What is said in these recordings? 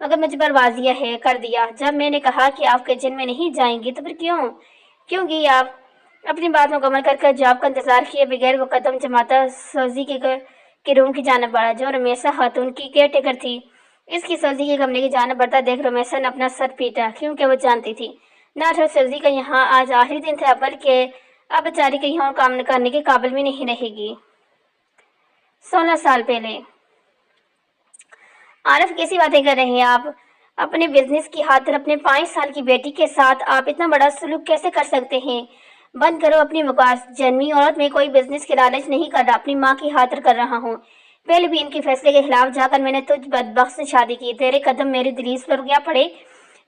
مگر مجھ پر واضح ہے کر دیا۔ جب میں نے کہا کہ آپ کچن میں نہیں جائیں گی تو پھر کیوں گئی آپ؟ اپنی بات مکمل کر جواب کا انتظار کیے بغیر وہ قدم جماتا سوزی کے روم کی جانب بڑھا جو رمیسا خاتون کی کیئر ٹیکر تھی۔ اس کی سوزی کے کمرے کی جانب بڑھتا دیکھ رمیسا نے اپنا سر پیٹا، کیونکہ وہ جانتی تھی نہ تو سوزی کا یہاں آج آخری دن تھا بلکہ اب بیچاری کہیں اور کام کرنے کے قابل بھی نہیں رہے گی۔ 16 سال پہلے۔ عارف کیسی باتیں کر رہے ہیں آپ؟ اپنے بزنس کی خاطر اپنے 5 سال کی بیٹی کے ساتھ آپ اتنا بڑا سلوک کیسے کر سکتے ہیں؟ بند کرو اپنی بکواس۔ جنمی عورت میں کوئی بزنس کے لالچ نہیں کر رہا، اپنی ماں کی خاطر کر رہا ہوں۔ پہلے بھی ان کے فیصلے کے خلاف جا کر میں نے تجھ بدبخت سے شادی کی، تیرے قدم میری دلیز پر کیا پڑے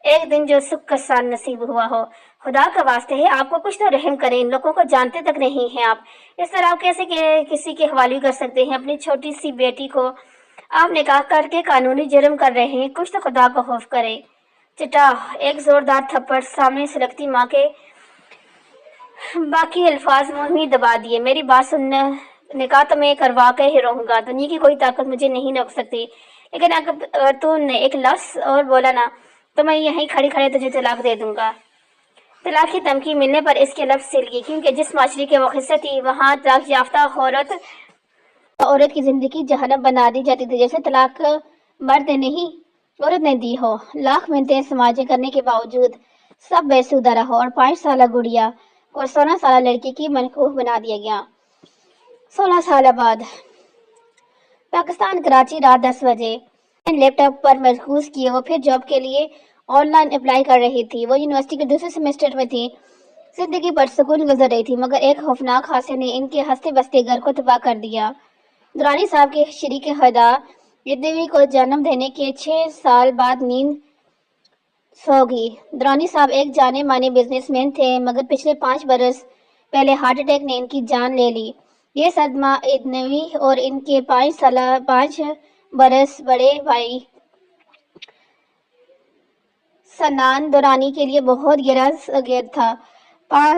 ایک دن جو سکھ کا سال نصیب ہوا ہو۔ خدا کا واسطے ہے آپ کو کچھ تو رحم کریں، ان لوگوں کو جانتے تک نہیں ہیں آپ۔ اس طرح آپ کیسے کسی کے حوالے کر سکتے ہیں اپنی چھوٹی سی بیٹی کو؟ آپ نکاح کر کے قانونی جرم کر رہے ہیں، کچھ تو خدا کو خوف کرے۔ چٹا ایک زوردار تھپڑ سامنے سلگتی ماں کے باقی الفاظ منہ میں دبا دیے۔ میری بات سن، نکاح تو میں کروا کے ہی رہوں گا، دنیا کی کوئی طاقت مجھے نہیں روک سکتی، لیکن اگر تو نے ایک لفظ اور بولا نا تو میں یہیں کھڑی تجھے طلاق دے دوں گا۔ طلاق کی دھمکی ملنے پر اس کے لفظ سل گئے، کیونکہ جس معاشرے کے وہ حصہ تھی وہاں طلاق یافتہ عورت کی زندگی جہنم بنا دی جاتی تھی، جیسے طلاق مرد نے نہیں عورت نے دی ہو۔ لاکھ منتیں سماجھیں کرنے کے باوجود سب بے سودہ رہا اور 5 سالہ گڑیا اور 16 سالہ لڑکی کی منقوح بنا دیا گیا۔ 16 سال بعد پاکستان کراچی رات 10 بجے لیپ ٹاپ پر مرکوز کیے وہ پھر جاب کے لیے آن لائن اپلائی کر رہی تھی۔ وہ یونیورسٹی کے دوسرے سیمسٹر میں تھی، زندگی پرسکون گزر رہی تھی، مگر ایک خوفناک حادثے نے ان کے ہنستے بستے گھر کو تباہ کر دیا۔ درانی صاحب کے شریک خدا ادنوی کو جنم دینے کے 6 سال بعد نیند سو گئی۔ درانی صاحب ایک جانے مانے بزنس مین تھے، مگر پچھلے 5 برس پہلے ہارٹ اٹیک نے ان کی جان لے لی۔ یہ صدمہ ادنوی اور ان کے 5 برس بڑے بھائی سنان درانی کے لیے بہت گہرا تھا۔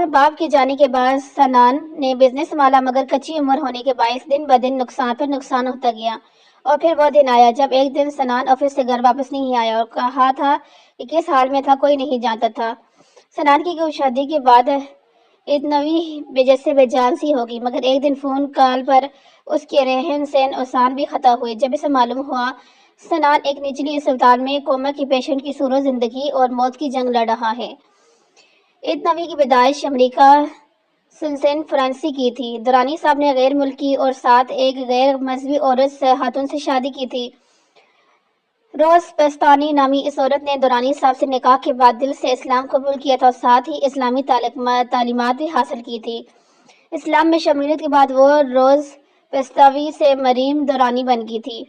باپ کے جانے کے بعد سنان نے بزنس سنبھالا، مگر کچی عمر ہونے کے باعث دن بدن نقصان پر نقصان ہوتا گیا۔ اور پھر وہ دن آیا جب ایک دن سنان آفس سے گھر واپس نہیں آیا اور کہا تھا کہ کس حال میں تھا کوئی نہیں جانتا تھا۔ سنان کی شادی کے بعد ادنوی بے جان سے بے جان سی ہوگی، مگر ایک دن فون کال پر اس کے رہن سہن آسان بھی خطا ہوئے جب اسے معلوم ہوا سنان ایک نچلی اسپتال میں کوما کی پیشنٹ کی صورت زندگی اور موت کی جنگ لڑ رہا ہے۔ ادنوی کی پیدائش امریکہ سن فرانسیسی کی تھی۔ درانی صاحب نے غیر ملکی اور ساتھ ایک غیر مذہبی عورت خاتون سے شادی کی تھی۔ روز پستانی نامی اس عورت نے درانی صاحب سے نکاح کے بعد دل سے اسلام قبول کیا تھا اور ساتھ ہی اسلامی تعلیمات بھی حاصل کی تھی۔ اسلام میں شمولیت کے بعد وہ روز پستاوی سے مریم درانی بن گئی تھی۔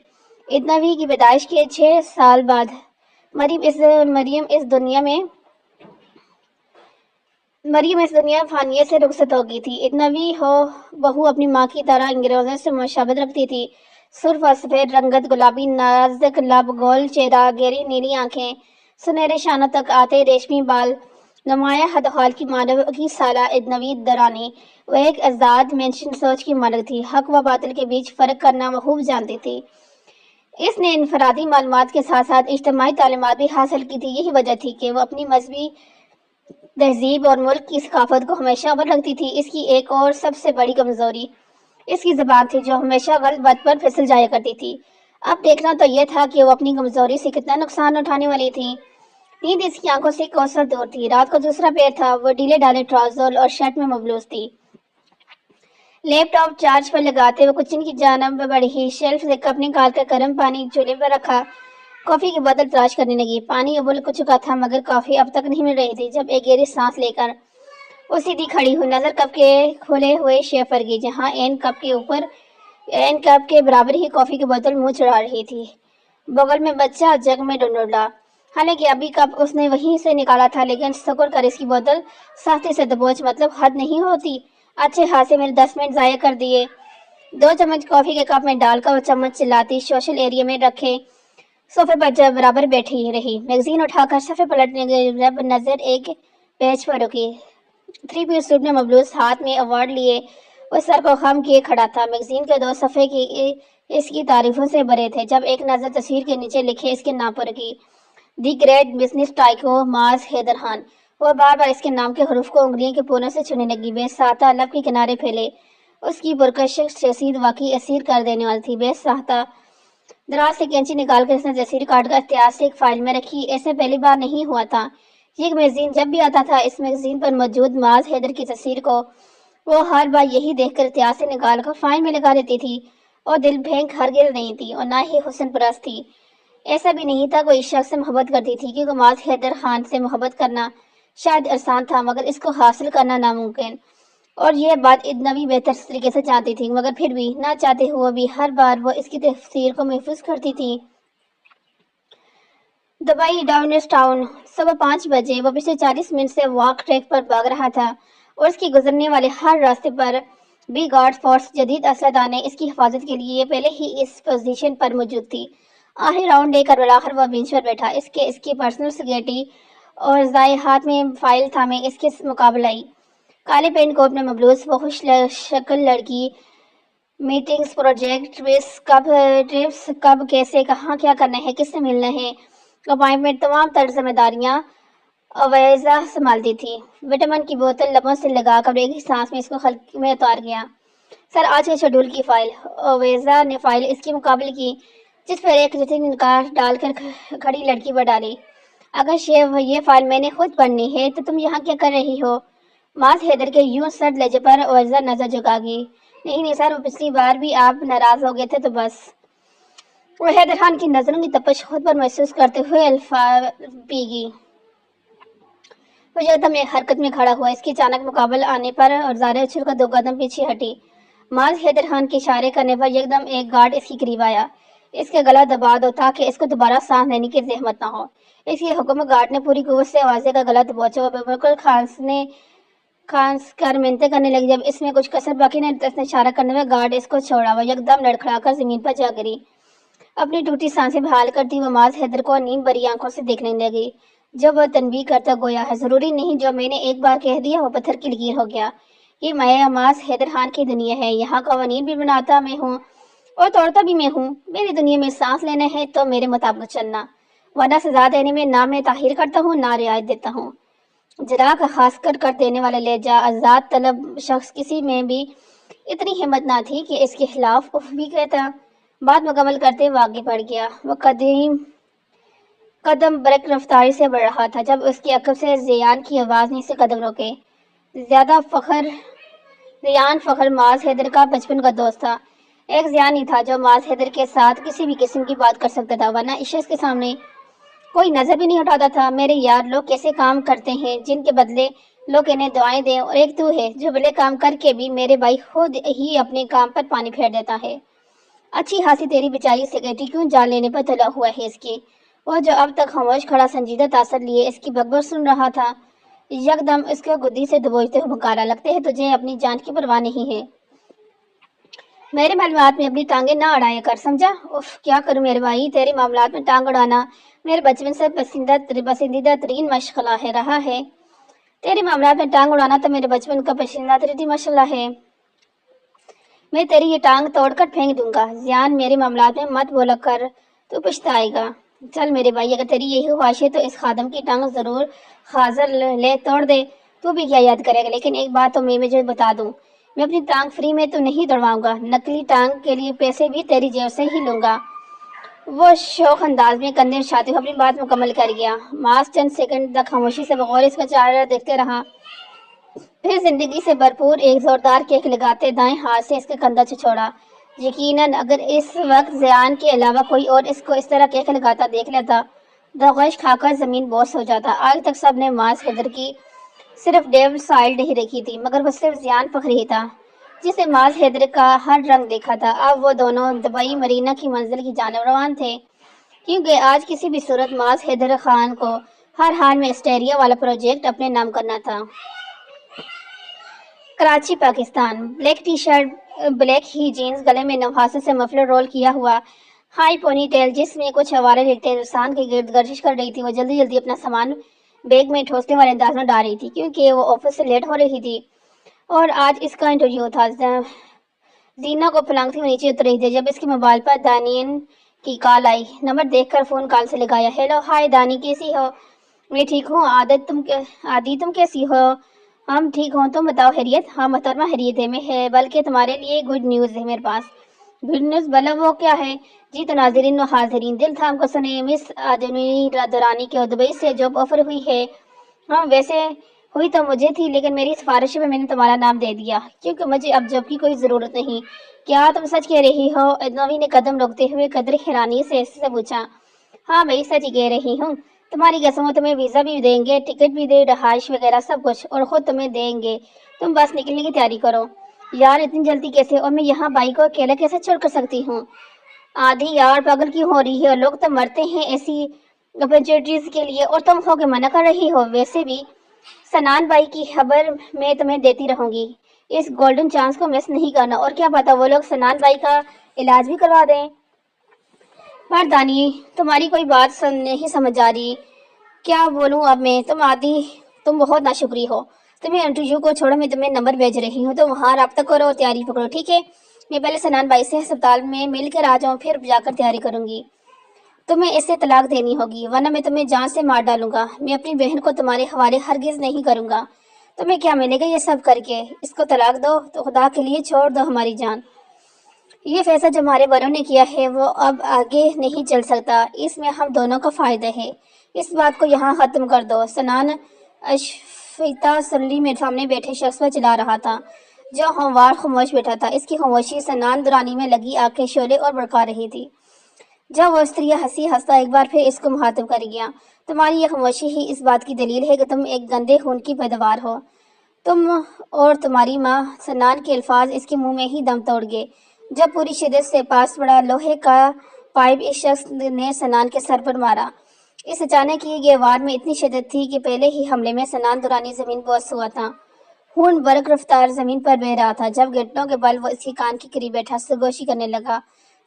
ادنوی کی پیدائش کے 6 سال بعد مریم اس دنیا فانیہ سے رخصت ہو گئی تھی۔ ادنوی بہو اپنی ماں کی طرح انگریزوں سے مشابہت رکھتی تھی۔ سرخ اور سفید رنگت، گلابی نازک لب، گول چہرہ، گہری نیلی آنکھیں، سنہرے شانوں تک آتے ریشمی بال، نمایاں حدوحال کی مانو کی سالہ ادنوی درانی۔ وہ ایک آزاد مینشن سوچ کی مالک تھی، حق و باطل کے بیچ فرق کرنا وہ خوب جانتی تھی۔ اس نے انفرادی معلومات کے ساتھ ساتھ اجتماعی تعلیمات بھی حاصل کی تھی۔ یہی وجہ تھی کہ وہ اپنی مذہبی تہذیب اور ملک کی ثقافت کو ہمیشہ اول رکھتی تھی۔ اس کی ایک اور سب سے بڑی کمزوری اس کی زبان تھی، جو ہمیشہ غلط بات پر پھسل جایا کرتی تھی۔ اب دیکھنا تو یہ تھا کہ وہ اپنی کمزوری سے کتنا نقصان اٹھانے والی تھی۔ نیند اس کی آنکھوں سے کوسوں دور تھی۔ رات کو دوسرا پہر تھا، وہ ڈھیلے ڈھالے ٹراؤزر اور شرٹ میں ملبوس تھی۔ لیپ ٹاپ چارج پر لگاتے وہ کچن کی جانب بڑھی، شیلف سے کپ نکال کر گرم پانی چولہے پر رکھا، کافی کی بوتل تلاش کرنے لگی۔ پانی ابل چکا تھا مگر کافی اب تک نہیں مل رہی تھی۔ جب ایک گہری سانس لے کر وہ سیدھی کھڑی ہوئی، نظر کپ کے کھلے ہوئے شیف پر گئی، جہاں این کپ کے برابر ہی کافی کی بوتل منہ چڑھا رہی تھی۔ بغل میں بچہ جگ میں ڈنڈولا، حالانکہ ابھی کپ اس نے وہیں سے نکالا تھا، لیکن سکڑ کر اس کی بوتل سختی سے دبوچ۔ مطلب حد نہیں ہوتی، اچھے خاصے میرے 10 منٹ ضائع کر دیے۔ 2 چمچ کافی کے کپ میں ڈال کر وہ چمچ چلاتی سوشل ایریا میں رکھے صوفے پر برابر بیٹھی رہی۔ میگزین اٹھا کر صفحے پلٹنے گئی، جب نظر ایک پیج پر رکی۔ 3 پیس سوٹ میں ملبوس، ہاتھ میں ایوارڈ لیے وہ سر کو خم کیے کھڑا تھا۔ میگزین کے 2 صفحے اس کی تعریفوں سے بھرے تھے۔ جب ایک نظر تصویر کے نیچے لکھے اس کے نام پر رکی، دی گریٹ بزنس ٹائکو ماز حیدر خان۔ وہ بار بار اس کے نام کے حروف کو انگلیوں کے پونوں سے چھونے لگی۔ بے ساختہ لب کے کنارے پھیلے۔ اس کی پرکشش تحریر واقعی اسیر کر دینے والی تھی۔ بے ساختہ دراز سے کینچی نکال کر اس نے تصویر کاٹ کر احتیاط سے ایک فائل میں رکھی۔ ایسے پہلی بار نہیں ہوا تھا۔ یہ میگزین جب بھی آتا تھا، اس میگزین پر موجود معاذ حیدر کی تصویر کو وہ ہر بار یہی دیکھ کر احتیاط سے نکال کر فائل میں لگا دیتی تھی۔ اور دل پھینک ہرگز نہیں تھی اور نہ ہی حسن پرست تھی۔ ایسا بھی نہیں تھا کوئی اس شخص سے محبت کرتی تھی، کیونکہ معاذ حیدر خان سے محبت کرنا شاید آسان تھا مگر اس کو حاصل کرنا ناممکن، اور یہ بات ادنوی بہتر طریقے سے جانتی تھی، مگر پھر بھی نہ چاہتے ہوئے بھی ہر بار وہ اس کی تصویر کو محفوظ کرتی تھی۔ دبئی ڈاؤن ٹاؤن صبح 5 بجے وہ پچھلے 40 منٹ سے واک ٹریک پر بھاگ رہا تھا اور اس کی گزرنے والے ہر راستے پر بھی گارڈ فورس جدید اسلحہ داریں اس کی حفاظت کے لیے پہلے ہی اس پوزیشن پر موجود تھی۔ آخری راؤنڈ لے کر بالآخر وہ بینچ پر بیٹھا۔ اس کی پرسنل سیکورٹی اور ضائع ہاتھ میں فائل تھامے اس کے مقابل آئی۔ کالے پینٹ کوٹ میں ملبوس وہ خوش شکل لڑکی میٹنگز، پروجیکٹ، ٹرپس، کب، کیسے، کہاں، کیا کرنا ہے، کس سے ملنا ہے، اپائنٹمنٹ، تمام تر ذمہ داریاں اویزا سنبھالتی تھی۔ وٹامن کی بوتل لبوں سے لگا کر ایک ہی سانس میں اس کو خلق میں اتار گیا۔ سر، آج کے شیڈول کی فائل۔ اویزا نے فائل اس کے مقابل کی، جس پر ایک جتنی نگاہ ڈال کر کھڑی لڑکی پر ڈالی۔ اگر یہ فائل میں نے خود پڑھنی ہے تو تم یہاں کیا کر رہی ہو؟ معاذ حیدر کے یوں سرد لہجے پر اویزا نظر جھکا گئی۔ نہیں سر، وہ پچھلی بار بھی آپ ناراض ہو گئے تھے تو بس۔ وہ حیدر خان کی نظروں کی تپش خود پر محسوس کرتے ہوئے الفاظ پیگی۔ وہ یکدم ایک حرکت میں کھڑا ہوا، اس کے اچانک مقابل آنے پر اور زارے اچھل کر 2 قدم پیچھے ہٹی۔ معاذ حیدر خان کے اشارے کرنے پر یکدم ایک گارڈ اس کے قریب آیا۔ اس کا گلا دبا دو تاکہ اس کو دوبارہ سانس لینے کی زحمت نہ ہو۔ اس کی حکم گارڈ نے پوری قوت سے اویزا کا گلا دبوچا۔ وہ بالکل کھانس کر منتیں کرنے لگی۔ جب اس میں کچھ کسر باقی نہ رہی، اس نے اشارہ کرنے میں گارڈ اس کو چھوڑا۔ وہ یکدم لڑکھڑا کر زمین پر جا گری۔ اپنی ٹوٹی سانسیں بحال کرتی وہ معاذ حیدر کو نیم بھری آنکھوں سے دیکھنے لگی۔ جب وہ تنبیہ کرتا گویا ہے، ضروری نہیں جو میں نے ایک بار کہہ دیا وہ پتھر کی لکیر ہو گیا۔ یہ معاذ حیدر خان کی دنیا ہے، یہاں قوانین بھی بناتا میں ہوں اور توڑتا بھی میں ہوں۔ میری دنیا میں سانس لینا ہے تو میرے مطابق چلنا، ورنہ سزا دینے میں نہ میں تاخیر کرتا ہوں نہ رعایت دیتا ہوں۔ ذرا کا خاص کر دینے والا لہجہ آزاد طلب شخص کسی میں بھی اتنی ہمت نہ تھی کہ اس کے خلاف اف بھی کہتا۔ بات مکمل کرتے وہ آگے بڑھ گیا۔ وہ قدم برق رفتاری سے بڑھ رہا تھا جب اس کے عقب سے زیان کی آواز نے اسے قدم روکے۔ زیان فخر معاذ حیدر کا بچپن کا دوست تھا۔ ایک زیان ہی تھا جو معاذ حیدر کے ساتھ کسی بھی قسم کی بات کر سکتا تھا، ورنہ اس شخص کے سامنے کوئی نظر بھی نہیں اٹھاتا تھا۔ میرے یار، لوگ کیسے کام کرتے ہیں جن کے بدلے لوگ انہیں دعائیں دیں، اور ایک تو ہے جو بھلے کام کر کے بھی میرے بھائی خود ہی اپنے کام پر پانی پھیر دیتا ہے۔ اچھی خاصی تیری بیچاری سیکرٹری کیوں جان لینے پر تلا ہوا ہے اس کی؟ وہ جو اب تک خاموش کھڑا سنجیدہ تاثر لیے اس کی بکبک سن رہا تھا، یکدم اس کو گدی سے دبوچتے ہوئے پکارا، لگتا ہے تجھے اپنی جان کی پرواہ نہیں ہے۔ میرے معاملات میں اپنی ٹانگیں نہ اڑایا کر، سمجھا؟ اف، کیا کروں میرے بھائی، تیرے معاملات میں ٹانگ اڑانا میرے بچپن سے پسندیدہ ترین مشغلہ رہا ہے۔ تیرے معاملات میں ٹانگ اڑانا تو میرے بچپن کا پسندیدہ ترین مشغلہ ہے۔ میں تیری یہ ٹانگ توڑ کر پھینک دوں گا۔ زیان، میرے معاملات میں مت بولا کر، تو پچھتائے گا۔ چل میرے بھائی، اگر تیری یہی خواہش ہے تو اس خادم کی ٹانگ ضرور حاضر لے توڑ دے، تو بھی کیا یاد کرے گا۔ لیکن ایک بات تو میں مجھے بتا دوں، میں اپنی ٹانگ فری میں تو نہیں توڑواؤں گا، نقلی ٹانگ کے لیے پیسے بھی تیری جیب سے ہی لوں گا۔ وہ شوخ انداز میں کندھے اچھاتے ہوئے اپنی بات مکمل کر گیا۔ معاذ چند سیکنڈ تک خاموشی سے بغور اس کا چہرہ دیکھتے رہا، پھر زندگی سے بھرپور ایک زوردار کیک لگاتے دائیں ہاتھ سے اس کا کندھا چھوڑا۔ یقیناً اگر اس وقت زیان کے علاوہ کوئی اور اس کو اس طرح کیک لگاتا دیکھ لیتا تو غش کھا کر زمین بوس ہو جاتا۔ آج تک سب نے معاذ حیدر کی صرف ڈیو سائل نہیں دیکھی تھی، مگر وہ صرف زیان فخر ہی تھا جس نے معاذ حیدر کا ہر رنگ دیکھا تھا۔ اب وہ دونوں دبئی مرینا کی منزل کی جانب روان تھے، کیونکہ آج کسی بھی صورت معاذ حیدر خان کو ہر حال میں اسٹیریا والا پروجیکٹ اپنے نام کرنا تھا۔ Karachi, Pakistan. Black t shirt, black ہی جینز، گلے میں نوحاست سے مفلر رول کیا ہوا ہائی پونی ٹیل، جس میں کچھ آوارہ لڑکیاں ہندوستان کے گرد گردش کر رہی تھی۔ وہ جلدی جلدی اپنا سامان بیگ میں ٹھوسنے والے انداز میں ڈال رہی تھی، کیونکہ وہ آفس سے لیٹ ہو رہی تھی اور آج اس کا انٹرویو تھا۔ زینہ کو پھلانگتی ہوئی نیچے اتر رہی تھی جب اس کے موبائل پر دانین کی کال آئی۔ نمبر دیکھ کر فون کال سے لگایا۔ ہیلو، ہائے دانی، کیسی ہو؟ میں ٹھیک ہوں آدی، تم کیسی ہو؟ ہم ٹھیک ہوں، تم بتاؤ خیریت؟ ہاں محترمہ، خیریت ہے بلکہ تمہارے لیے گڈ نیوز ہے میرے پاس۔ Good news? بلا وہ کیا ہے؟ جی تو ناظرین و حاضرین، دل تھام کو سنیں، مس آدنی دورانی کو دبئی سے جاب آفر ہوئی ہے۔ ہاں ویسے ہوئی تو مجھے تھی، لیکن میری سفارش میں نے تمہارا نام دے دیا کیونکہ مجھے اب جاب کی کوئی ضرورت نہیں۔ کیا تم سچ کہہ رہی ہو؟ نوی نے قدم روکتے ہوئے قدر حیرانی سے پوچھا۔ ہاں میں سچ ہی کہہ رہی ہوں، تمہاری قسم، تمہیں ویزا بھی دیں گے، ٹکٹ بھی دے، رہائش وغیرہ سب کچھ، اور خود تمہیں دیں گے۔ تم بس نکلنے کی تیاری کرو۔ یار اتنی جلدی کیسے؟ اور میں یہاں بائی کو اکیلا کیسے چھوڑ کر سکتی ہوں؟ آدھی یار پاگل کیوں ہو رہی ہے؟ لوگ تو مرتے ہیں ایسی اپرچونیٹیز کے لیے، اور تم ہو کے منع کر رہی ہو۔ ویسے بھی سنان بائی کی خبر میں تمہیں دیتی رہوں گی، اس گولڈن چانس کو مس نہیں کرنا، اور کیا پتا وہ لوگ سنان بائی کا علاج بھی کروا دیں۔ پر دانی تمہاری کوئی بات نہیں سمجھ آ رہی، کیا بولوں اب میں؟ تم بہت ناشکری ہو۔ تمہیں انٹرویو کو چھوڑو، میں تمہیں نمبر بھیج رہی ہوں، تو وہاں رابطہ کرو اور تیاری پکڑو، ٹھیک ہے؟ میں پہلے سنان بائی سے ہسپتال میں مل کر آ جاؤں، پھر جا کر تیاری کروں گی۔ تمہیں اس سے طلاق دینی ہوگی، ورنہ میں تمہیں جان سے مار ڈالوں گا۔ میں اپنی بہن کو تمہارے حوالے ہرگز نہیں کروں گا۔ تمہیں کیا ملے گا یہ سب کر کے؟ اس کو طلاق دو تو خدا کے لیے چھوڑ دو ہماری جان۔ یہ فیصلہ جو ہمارے بڑوں نے کیا ہے وہ اب آگے نہیں چل سکتا، اس میں ہم دونوں کا فائدہ ہے۔ اس بات کو یہاں ختم کر دو۔ سنان اشفیتا سرلی میرے سامنے بیٹھے شخص پر چلا رہا تھا جو ہموار خاموش بیٹھا تھا۔ اس کی خاموشی سنان درانی میں لگی آگ کے شعلے اور بھڑکا رہی تھی۔ جب وہ استری ہنستا ایک بار پھر اس کو مخاطب کر گیا۔ تمہاری یہ خاموشی ہی اس بات کی دلیل ہے کہ تم ایک گندے خون کی پیداوار ہو۔ تم اور تمہاری ماں۔ سنان کے الفاظ اس کے منہ میں ہی دم توڑ گئے جب پوری شدت سے پاس پڑا لوہے کا پائپ اس شخص نے سنان کے سر پر مارا۔ اس اچانک کی یہ وار میں اتنی شدت تھی کہ پہلے ہی حملے میں سنان درانی زمین بوس ہوا تھا۔ خون برق رفتار زمین پر بہہ رہا تھا جب گھٹنوں کے بل وہ اس کے کان کے قریب بیٹھا سرگوشی کرنے لگا۔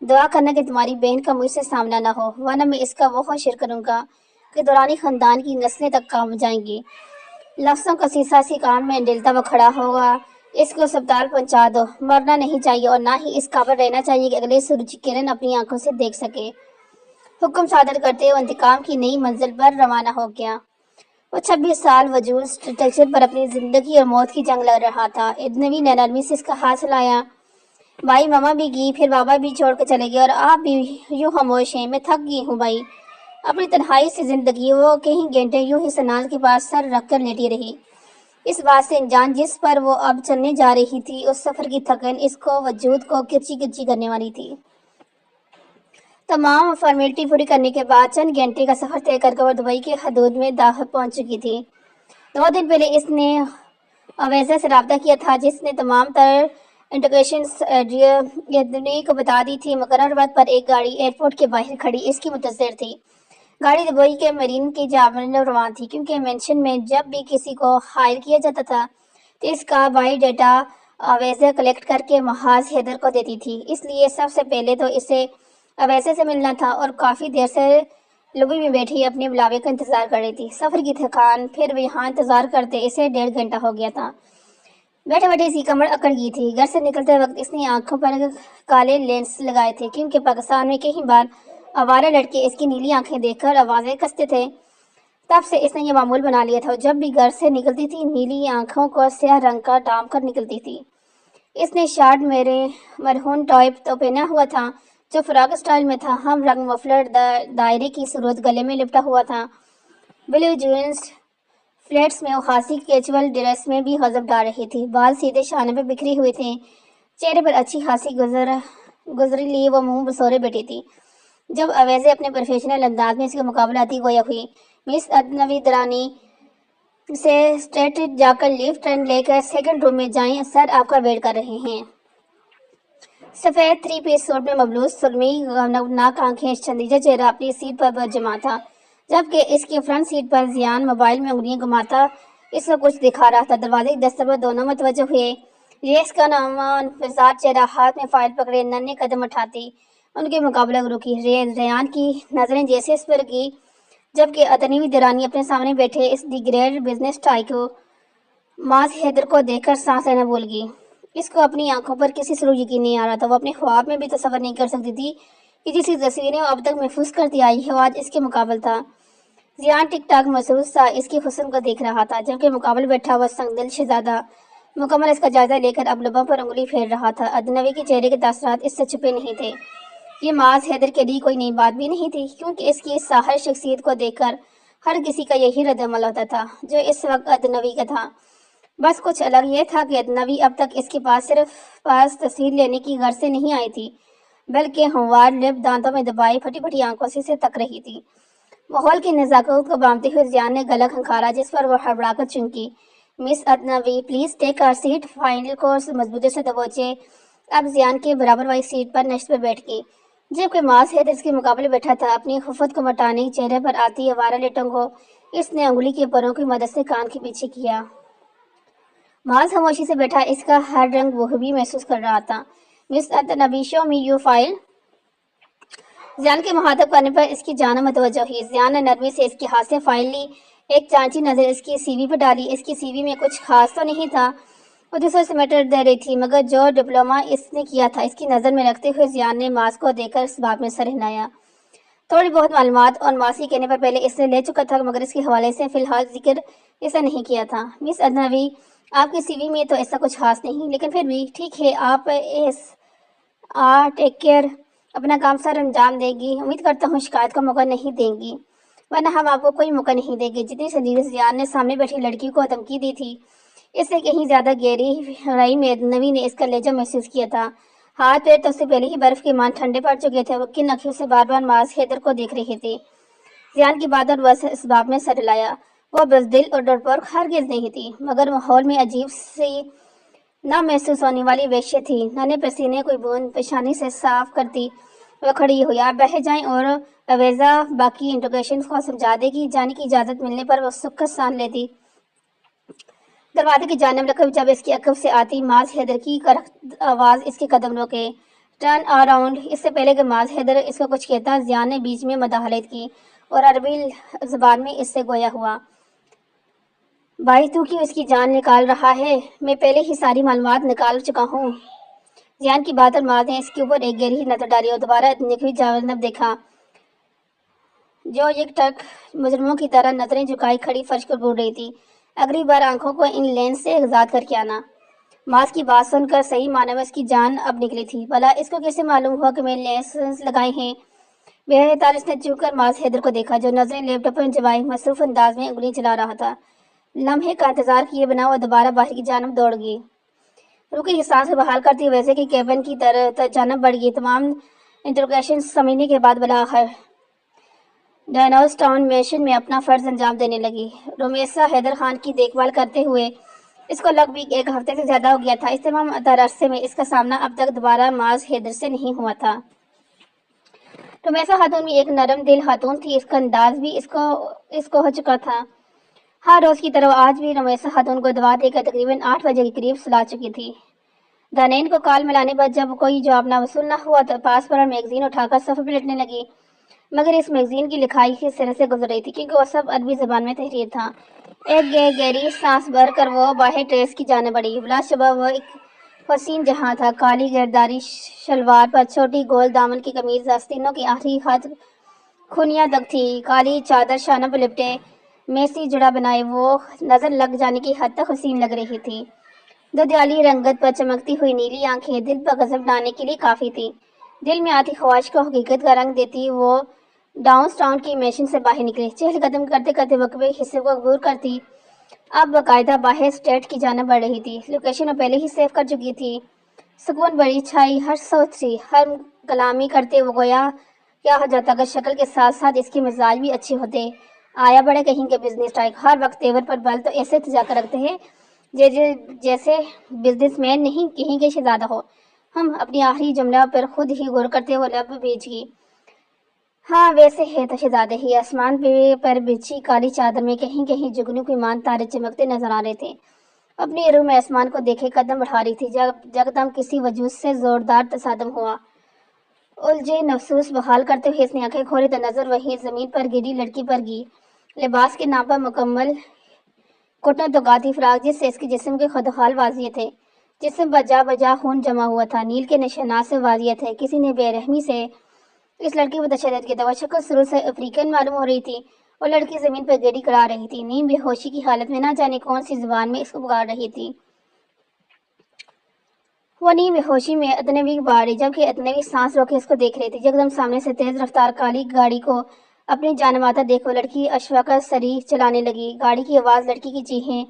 دعا کرنا کہ تمہاری بہن کا مجھ سے سامنا نہ ہو، ورنہ میں اس کا وہ حشر کروں گا کہ درانی خاندان کی نسلیں تک کام جائیں گی۔ لفظوں کا سیسا سی کان میں ڈلتا ہوا کھڑا ہوگا۔ اس کو اسپتال پہنچا دو۔ مرنا نہیں چاہیے اور نہ ہی اس قابل رہنا چاہیے کہ اگلے سورج کی کرن اپنی آنکھوں سے دیکھ سکے۔ حکم صادر کرتے ہوئے انتقام کی نئی منزل پر روانہ ہو گیا۔ وہ 26 سال وجود اسٹرکچر پر اپنی زندگی اور موت کی جنگ لڑ رہا تھا۔ ادنوی نے نرمی سے اس کا ہاتھ ہلایا۔ بھائی ماما بھی گئی، پھر بابا بھی چھوڑ کے چلے گئے اور آپ بھی یوں خاموش ہیں۔ میں تھک گئی ہوں بھائی۔ اپنی تنہائی سے زندگی وہ کئی گھنٹے یوں ہی سنان کے پاس سر رکھ کر لیٹی رہی، اس بات سے انجان جس پر وہ اب چلنے جا رہی تھی۔ اس سفر کی تھکن اس کو وجود کو کرچی کرچی کرنے والی تھی۔ تمام فارمیلٹی پوری کرنے کے بعد چند گھنٹے کا سفر طے کر کے وہ دبئی کی حدود میں پہنچ چکی تھی۔ 2 دن پہلے اس نے اویزا سے رابطہ کیا تھا جس نے تمام تر انٹیگریشنز ادنوی کو بتا دی تھی۔ مقررہ وقت پر ایک گاڑی ایئرپورٹ کے باہر کھڑی اس کی منتظر تھی۔ گاڑی دبئی کے مرین کی جانب روان تھی کیونکہ مینشن میں جب بھی کسی کو ہائر کیا جاتا تھا تو اس کا بائی ڈیٹا اویزا کلیکٹ کر کے محاذ حیدر کو دیتی تھی۔ اس لیے سب سے پہلے تو اسے اویزا سے ملنا تھا اور کافی دیر سے لوبی میں بیٹھی اپنے بلاوے کا انتظار کر رہی تھی۔ سفر کی تھکان، پھر یہاں انتظار کرتے اسے 1.5 گھنٹہ ہو گیا تھا۔ بیٹھے بیٹھے اسی کمر اکڑ گئی تھی۔ گھر سے نکلتے وقت اس نے آنکھوں پر کالے لینس لگائے تھے کیونکہ پاکستان میں کئی بار آوارہ لڑکے اس کی نیلی آنکھیں دیکھ کر آوازیں کستے تھے۔ تب سے اس نے یہ معمول بنا لیا تھا، جب بھی گھر سے نکلتی تھی نیلی آنکھوں کو سیاہ رنگ کا ڈھانپ کر نکلتی تھی۔ اس نے شارٹ مرہون ٹاپ تو پہنا ہوا تھا جو فراق سٹائل میں تھا، ہم رنگ مفلر دائرے کی صورت گلے میں لپٹا ہوا تھا۔ بلو جینز فلیٹس میں وہ خاصی کیجول ڈریس میں بھی غضب ڈال رہی تھی۔ بال سیدھے شانوں پہ بکھری ہوئے تھے، چہرے پر اچھی خاصی گزری لی وہ منہ بسورے بیٹھی تھی۔ جب اویزے اپنے پروفیشنل انداز میں اس کا مقابلہ آتی گویا ہوئی، مس ادنوی درانی سے اسٹریٹ جا کر لفٹ لے کر سیکنڈ روم میں جائیں، سر آپ کا ویٹ کر رہے ہیں۔ سفید 3 پیس سوٹ میں ملبوس سرمئی ناک آنکھیں چندیدہ چہرہ اپنی سیٹ پر جمع تھا، جبکہ اس کی فرنٹ سیٹ پر زیان موبائل میں انگلیاں گھماتا اس کو کچھ دکھا رہا تھا۔ دروازے کی دستک پر دونوں متوجہ ہوئے۔ ریس کا نامان فضاد چہرہ ہاتھ میں فائل پکڑے ننھے قدم اٹھاتی ان کے مقابلہ رکی۔ ریان کی نظریں جیسے اس پر گئی جبکہ ادنوی درانی اپنے سامنے بیٹھے اس دی گریٹ بزنس ٹائکو معاذ حیدر کو دیکھ کر سانس لینا بھول گئی۔ اس کو اپنی آنکھوں پر کسی سے یقین نہیں آ رہا تھا۔ وہ اپنے خواب میں بھی تصور نہیں کر سکتی تھی کہ جس تصویریں اب تک محفوظ کرتی آئی ہے وہ آج اس کے مقابل تھا۔ زیان ٹک ٹاک محسوس تھا، اس کی حسن کو دیکھ رہا تھا، جبکہ مقابل بیٹھا ہوا سنگ دل شہزادہ مکمل اس کا جائزہ لے کر اب لبوں پر انگلی پھیر رہا تھا۔ ادنوی کے چہرے کے تاثرات اس سے چھپے نہیں تھے۔ یہ معاذ حیدر کے لیے کوئی نئی بات بھی نہیں تھی، کیونکہ اس کی اس ساحر شخصیت کو دیکھ کر ہر کسی کا یہی رد عمل ہوتا تھا جو اس وقت ادنوی کا تھا۔ بس کچھ الگ یہ تھا کہ ادنوی اب تک اس کے پاس تصویر لینے کی غرض سے نہیں آئی تھی، بلکہ ہموار لب دانتوں میں دبائی پھٹی پھٹی آنکھوں سے اسے تک رہی تھی۔ ماحول کی نزاکت کو بامتے ہوئے زیان نے گلا کھنکھارا، جس پر وہ ہڑبڑا کر چونکی۔ مس ادنوی please take our seat. Final کو مضبوطی سے دبوچے اب زیان کے برابر والی سیٹ پر نشست پر بیٹھ گئی، جبکہ معاذ حیدر اس کے مقابلے بیٹھا تھا۔ اپنی خفت کو مٹانے چہرے پر آتی آوارہ لٹوں کو اس نے انگلی کے پروں کی مدد سے کان کے پیچھے کیا۔ معاذ خاموشی سے بیٹھا، اس کا ہر رنگ وہ بھی محسوس کر رہا تھا۔ مس ادنوی شو می یور فائل۔ زیان کے مخاطب کرنے پر اس کی جانب متوجہ ہوئی۔ زیان نے نرمی سے اس کے ہاتھ سے فائل لی، ایک چانچی نظر اس کی سی وی پر ڈالی۔ اس کی سی وی میں کچھ خاص تو نہیں تھا، وہ دوسروں سے میٹر دے رہی تھی، مگر جو ڈپلومہ اس نے کیا تھا اس کی نظر میں رکھتے ہوئے زیان نے معاذ کو دیکھ کر اس بات میں سر ہلایا۔ تھوڑی بہت معلومات اور ماسی کہنے پر پہلے اس نے لے چکا تھا، مگر اس کے حوالے سے فی الحال ذکر اس نے نہیں کیا تھا۔ مس ادنوی، آپ کی سی وی میں تو ایسا کچھ خاص نہیں، لیکن پھر بھی ٹھیک ہے، آپ ٹیک کیئر، اپنا کام سر انجام دے گی۔ امید کرتا ہوں شکایت کا موقع نہیں دیں گی، ورنہ ہم آپ کو کوئی موقع نہیں دیں گے۔ جتنی شدید زیان نے سامنے بیٹھی لڑکی کو دھمکی دی تھی، اس سے کہیں زیادہ گہرائی میں ادنوی نے اس کا لہجہ محسوس کیا تھا۔ ہاتھ پیر تو اس سے پہلے ہی برف کے مان ٹھنڈے پڑ چکے تھے، وہ کن اکھیوں سے بار بار معاذ حیدر کو دیکھ رہے تھے۔ زیان کی بات اور بس اس باب میں سر ہلایا، وہ بزدل اور ڈرپوک ہرگز نہیں تھی، مگر ماحول میں عجیب سی نہ محسوس ہونے والی وحشت تھی۔ ننے پسینے کوئی بوند پیشانی سے صاف کرتی وہ کھڑی ہوئی، آپ بیٹھ جائیں اور اویزا باقی انٹروگیشنز کو سمجھا دے گی۔ جانے کی اجازت ملنے پر وہ سکت سان لیتی، دروازے کی جانب رکھے جب اس کی عقب سے آتی معاذ حیدر کی کرخت آواز اس کے قدم روکے۔ Turn around. اس سے پہلے کہ معاذ حیدر اس کو کچھ کہتا، زیان نے بیچ میں مداخلت کی اور عربی زبان میں اس سے گویا ہوا، بھائی تو کیوں اس کی جان نکال رہا ہے؟ میں پہلے ہی ساری معلومات نکال چکا ہوں۔ زیان کی بات اور معاذ نے اس کے اوپر ایک گہری نظر ڈالی اور دوبارہ نکھی جانب دیکھا، جو یک ٹک مجرموں کی طرح نظریں جھکائی کھڑی فرش پر بوڑ رہی تھی۔ اگلی بار آنکھوں کو ان لینس سے آزاد کر کے آنا۔ معاذ کی بات سن کر صحیح معنی میں اس کی جان اب نکلی تھی۔ بھلا اس کو کیسے معلوم ہوا کہ میں لینس لگائے ہیں؟ بہرحال اس نے چوک کر معاذ حیدر کو دیکھا، جو نظریں لیپ ٹاپ پر جمائے مصروف انداز میں انگلی چلا رہا تھا۔ لمحے کا انتظار کیے بنا وہ دوبارہ باہر کی جانب دوڑ گئی، رکی سانس کو بحال کرتی ویسے کہ کیبن کی جانب بڑھ گئی۔ تمام انٹروگیشن سمجھنے کے بعد بالآخر ڈینوس ٹاؤن مینشن میں اپنا فرض انجام دینے لگی، رمیسا حیدر خان کی دیکھ بھال کرتے ہوئے۔ اس کو لگ بھی ایک ہفتے سے زیادہ ہو گیا تھا۔ اس تمام عرصے میں اس کا سامنا اب تک دوبارہ معاذ حیدر سے نہیں ہوا تھا۔ رمیسا خاتون بھی ایک نرم دل خاتون تھی، اس کا انداز بھی اس کو ہو چکا تھا۔ ہر روز کی طرح آج بھی رمیسا خاتون کو دوا دے کر تقریباً 8 بجے کے قریب سلا چکی تھی۔ دانین کو کال ملانے پر جب کوئی جواب نہ وصول نہ ہوا تو پاس پر میگزین اٹھا کر صفحے پلٹنے لگی، مگر اس میگزین کی لکھائی ہی سرے سے گزر رہی تھی، کیونکہ وہ سب عربی زبان میں تحریر تھا۔ ایک گہری سانس بھر کر وہ باہر ٹیریس کی جانب بڑھی۔ بلا شبہ وہ ایک حسین جہاں تھا۔ کالی گرداری شلوار پر چھوٹی گول دامن کی قمیض آستینوں کی آخری حد خونیاں تک تھی، کالی چادر شانوں پر لپٹے میسی جڑا بنائے وہ نظر لگ جانے کی حد تک حسین لگ رہی تھی۔ دودیالی رنگت پر چمکتی ہوئی نیلی آنکھیں دل پر غضب ڈالنے کے لیے کافی تھی، دل میں آتی خواہش کو حقیقت کا رنگ دیتی۔ وہ ڈاؤن ٹاؤن کی مینشن سے باہر نکلی، چہل قدم کرتے کرتے وقفے حصے کو عبور کرتی اب باقاعدہ باہر اسٹریٹ کی جانب بڑھ رہی تھی۔ لوکیشن وہ پہلے ہی سیو کر چکی تھی۔ سکون بڑی چھائی، ہر سوچ سی، ہر کلامی کرتے وہ گویا کیا ہو جاتا اگر شکل کے ساتھ ساتھ اس کے مزاج بھی اچھے ہوتے۔ آیا بڑے کہیں کے بزنس ٹائپ، ہر وقت تیور پر بل تو ایسے سجا کر رکھتے ہیں جیسے بزنس مین نہیں کہیں کے شہزادہ ہو۔ اپنی آخری جملہ پر خود ہی غور کرتے ہوئے لب بھیج گئی، ہاں ویسے ہے تو شہزادے ہی۔ آسمان پر بچھی کالی چادر میں کہیں کہیں جگنو کی مان تارے چمکتے نظر آ رہے تھے۔ اپنی روح میں آسمان کو دیکھے قدم بڑھا رہی تھی، جگدم کسی وجود سے زوردار تصادم ہوا۔ الجھے نفس بحال کرتے ہوئے اس نے آنکھیں کھولی تو نظر وہیں زمین پر گری لڑکی پر گئی، لباس کے نام پر مکمل کٹن تو گاتی فراق، جس سے اس کے جسم کے خدحال واضح تھے، جسم پر جا بجا خون جمع ہوا تھا، نیل کے نشانات سے واضح تھے۔ کسی نے بے رحمی سے اس لڑکی پر تشدد کی شکل شروع سے افریقن معلوم ہو رہی تھی اور لڑکی زمین پر گڑی کڑا رہی تھی، نیم بے ہوشی کی حالت میں، نہ جانے کون سی زبان میں اس کو پکار رہی تھی۔ وہ نیم بے ہوشی میں اجنبی باری جبکہ اجنبی سانس روکے اس کو دیکھ رہی تھی۔ یکدم سامنے سے تیز رفتار کالی گاڑی کو اپنی جانب آتا دیکھ وہ لڑکی اشفاقہ سری چلانے لگی۔ گاڑی کی آواز، لڑکی کی چیخیں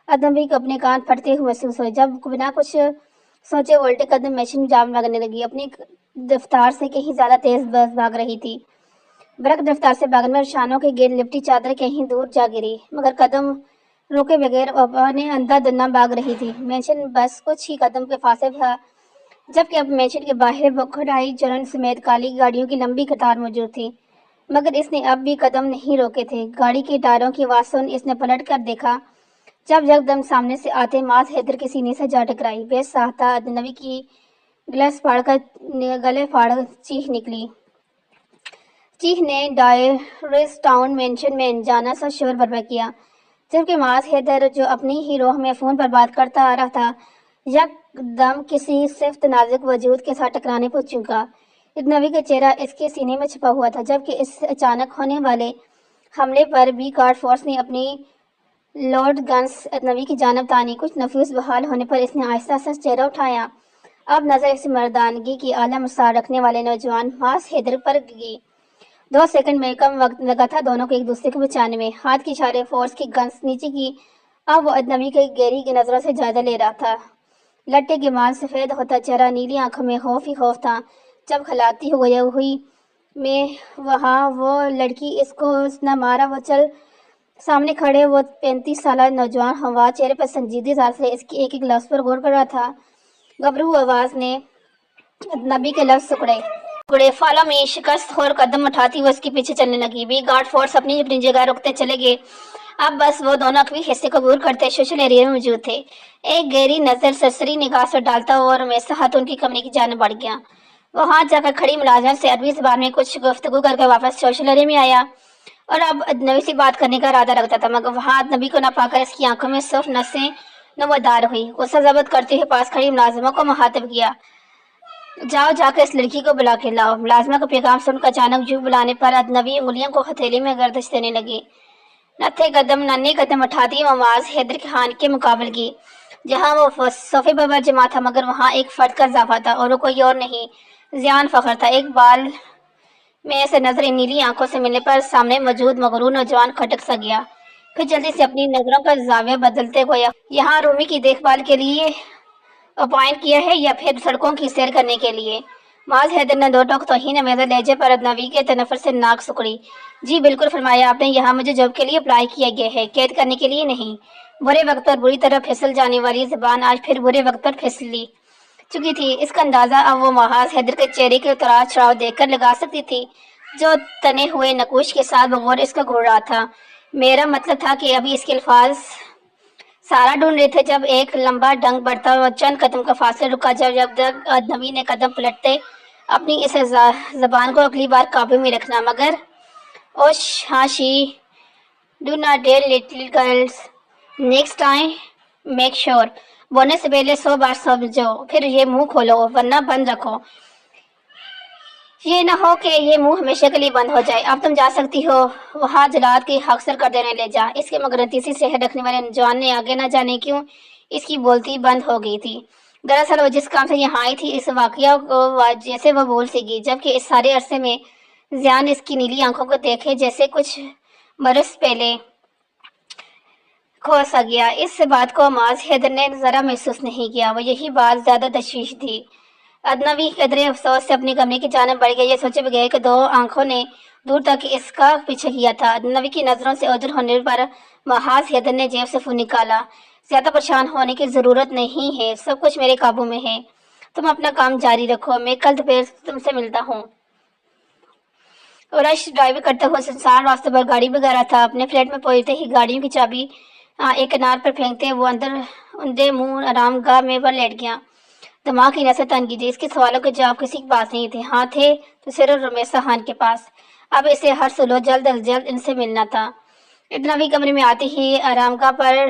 اجنبی کو اپنے کان پھٹتے ہوئے محسوس ہوئے۔ جب بنا کچھ سوچے وہ الٹے قدم مشین جام بھاگنے لگی، اپنی رفتار سے کہیں زیادہ تیز بھاگ رہی تھی۔ برق رفتار سے بھاگنے میں شانوں کے گرد لپٹی چادر کہیں دور جا گری، مگر قدم روکے بغیر اپنے اندھا دھند بھاگ رہی تھی۔ مینشن بس کچھ ہی قدم کے فاصلے تھا جبکہ اب مینشن کے باہر کھڑائی جرن سمیت کالی گاڑیوں کی لمبی قطار موجود تھی، مگر اس نے اب بھی قدم نہیں روکے تھے۔ گاڑی کے ٹائروں کی آواز سن اس نے پلٹ کر دیکھا جب یکدم سامنے سے آتے معاذ حیدر کے سینے سے جا ٹکرائی۔ بے ساختہ اجنبی کی گلے پھاڑ چیخ نکلی۔ چیخ نے ڈائرس ٹاؤن مینشن میں انجانہ سا شور برپا کیا، جبکہ معاذ حیدر جو اپنی ہی روح میں فون پر بات کرتا آ رہا تھا یکدم کسی صفت نازک وجود کے ساتھ ٹکرانے پر چونکا۔ اجنبی کا چہرہ اس کے سینے میں چھپا ہوا تھا، جبکہ اس اچانک ہونے والے حملے پر بی گارڈ فورس نے اپنی لوڈ گنز اجنبی کی جانب تانی۔ کچھ نفوس بحال ہونے پر اس نے آہستہ آہستہ چہرہ اٹھایا۔ اب نظر اس مردانگی کی اعلیٰ مثال رکھنے والے نوجوان معاذ حیدر پر گئی۔ 2 سیکنڈ میں کم وقت لگا تھا دونوں کو ایک دوسرے کو بچانے میں۔ ہاتھ کے اشارے فورس کی گنز نیچے کی، اب وہ اجنبی کی گہری نظروں سے جائزہ لے رہا تھا۔ لٹے کے مال سفید ہوتا چہرہ، نیلی آنکھوں میں خوف ہی خوف تھا۔ جب کھلاتی ہوئی میں وہاں وہ لڑکی اس کو نہ مارا، وہ چل سامنے کھڑے وہ 35 سالہ نوجوان ہموار چہرے پر سنجیدگی سے اس کی ایک ایک لفظ پر غور کر رہا تھا۔ گھبرو آواز نے اجنبی کے لفظ ٹکڑے فالو می، شکست خور قدم اٹھاتی ہوئے اس کے پیچھے چلنے لگی۔ بی گارڈ فورس اپنی اپنی جگہ رکتے چلے گئے۔ اب بس وہ دونوں اقوی حصے کو عبور کرتے سوشل ایریا میں موجود تھے۔ ایک گہری نظر سرسری نگاہ سے ڈالتا ہوا اور میسا ہاتھ ان کی کمرے کی جانب بڑھ گیا۔ وہ ہاتھ جا کر کھڑی ملازمت سے عربی زبان میں کچھ گفتگو کر کے واپس سوشل ایریا میں آیا اور اب اجنبی سے بات کرنے کا ارادہ رکھتا تھا، مگر وہاں اجنبی کو نہ پا کر اس کی آنکھوں میں صرف نسیں نمودار ہوئی۔ غصہ ضبط کرتے ہوئے پاس کھڑی ملازمہ کو مخاطب کیا، جاؤ جا کر اس لڑکی کو بلا کے لاؤ۔ ملازمہ کا پیغام سن کر اچانک یوں بلانے پر اجنبی انگلیوں کو ہتھیلی میں گردش دینے لگی۔ ننھے قدم اٹھاتی وہ معاذ حیدر کے خانے کے مقابل گئی، جہاں وہ صوفے پر جمع تھا، مگر وہاں ایک فرد کا اضافہ تھا اور وہ کوئی اور نہیں، ضیان فخر تھا۔ ایک بال میں سے نظریں نیلی آنکھوں سے ملنے پر سامنے موجود مغرور نوجوان کھٹک سا گیا، پھر جلدی سے اپنی نظروں کا زاویہ بدلتے ہوئے یہاں رومی کی دیکھ بھال کے لیے اپائنٹ کیا ہے یا پھر سڑکوں کی سیر کرنے کے لیے؟ معاذ حیدر نے دو ٹوک توہین آمیزہ لہجے پر اجنبی کے تنفر سے ناک سکڑی۔ جی بالکل، فرمایا آپ نے، یہاں مجھے جاب کے لیے اپلائی کیا گیا ہے، قید کرنے کے لیے نہیں۔ برے وقت پر بری طرح پھسل جانے والی زبان آج پھر برے وقت پر پھسلی چکی تھی۔ اس کا اندازہ اب وہ معاذ حیدر کے چہرے کے اتار چڑھاؤ دیکھ کر لگا سکتی تھی، جو تنے ہوئے نقوش کے ساتھ بغور اس کا گھور رہا تھا۔ میرا مطلب تھا کہ ابھی اس کے الفاظ سارا ڈھونڈ رہے تھے جب ایک لمبا ڈنگ بڑھتا ہوا چند قدم کا فاصلے رکا۔ جب تک اجنبی نے قدم پلٹتے اپنی اس زبان کو اگلی بار قابو میں رکھنا، مگر اوش ہاشی do not dare little girls next time make sure, بولنے سے پہلے 100 بار سمجھو، پھر یہ منہ کھولو ورنہ بند رکھو، یہ نہ ہو کہ یہ منہ ہمیشہ کے لیے بند ہو جائے۔ اب تم جا سکتی ہو، وہاں جلاد کی خاکسر کر دینے لے جا۔ اس کے مغناطیسی صحت رکھنے والے نوجوان نے آگے نہ جانے کیوں اس کی بولتی بند ہو گئی تھی۔ دراصل وہ جس کام سے یہاں آئی تھی اس واقعہ کو جیسے وہ بھول سی گئی، جبکہ اس سارے عرصے میں ضیان اس کی نیلی آنکھوں کو دیکھے جیسے کچھ برس پہلے کھو سا گیا۔ اس بات کو معاذ حیدر نے ذرا محسوس نہیں کیا، وہ یہی بات زیادہ تشویش تھی۔ اجنبی قدرے افسوس سے اپنی کمرے کی جانب بڑھ گئی، یہ سوچے بغیر کہ 2 آنکھوں نے دور تک اس کا پیچھا کیا تھا۔ اجنبی کی نظروں سے اوجھل ہونے پر معاذ حیدر نے جیب سے فون نکالا۔ زیادہ پریشان ہونے کی ضرورت نہیں ہے، سب کچھ میرے قابو میں ہے، تم اپنا کام جاری رکھو، میں کل دوپہر تم سے ملتا ہوں۔ رش ڈرائیو کرتے ہوئے سنسان راستے پر گاڑی بھگا رہا تھا۔ اپنے فلیٹ میں پہنچتے ہی گاڑیوں کی چابی ایک کنار پر پھینکتے وہ اندر اندھے منہ آرام گاہ میں پر لیٹ گیا۔ دماغ کی نسیں تنگی تھی، اس کے سوالوں کے جواب کسی کے پاس نہیں تھے، ہاں تھے تو صرف رمیسا خان کے پاس۔ اب اسے ہر سلو جلد از جلد ان سے ملنا تھا۔ اجنبی کمرے میں آتے ہی آرام گاہ پر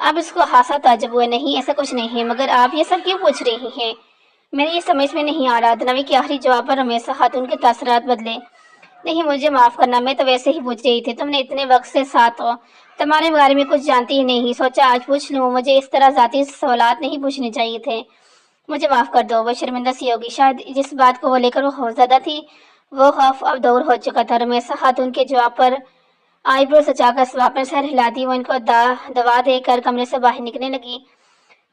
آپ اس کو خاصا تعجب ہوئے۔ نہیں ایسا کچھ نہیں ہے، مگر آپ یہ سب کیوں پوچھ رہی ہیں؟ میرے یہ سمجھ میں نہیں آ رہا۔ ادنوی کے آخری جواب پر رمیسا خاتون کے تاثرات بدلے۔ نہیں مجھے معاف کرنا، میں تو ویسے ہی پوچھ رہی تھی، تم نے اتنے وقت سے ساتھ ہو، تمہارے بارے میں کچھ جانتی ہی نہیں، سوچا آج پوچھ لوں۔ مجھے اس طرح ذاتی سوالات نہیں پوچھنے چاہیے تھے، مجھے معاف کر دو۔ وہ شرمندہ سی ہوگی، شاید جس بات کو وہ لے کر وہ خوفزدہ تھی وہ خوف اب دور ہو چکا تھا۔ رمیسا خاتون کے جواب پر آئی برو سچا کر سواپ میں سر ہلا دی۔ وہ ان کو دوا دے کر کمرے سے باہر نکلنے لگی،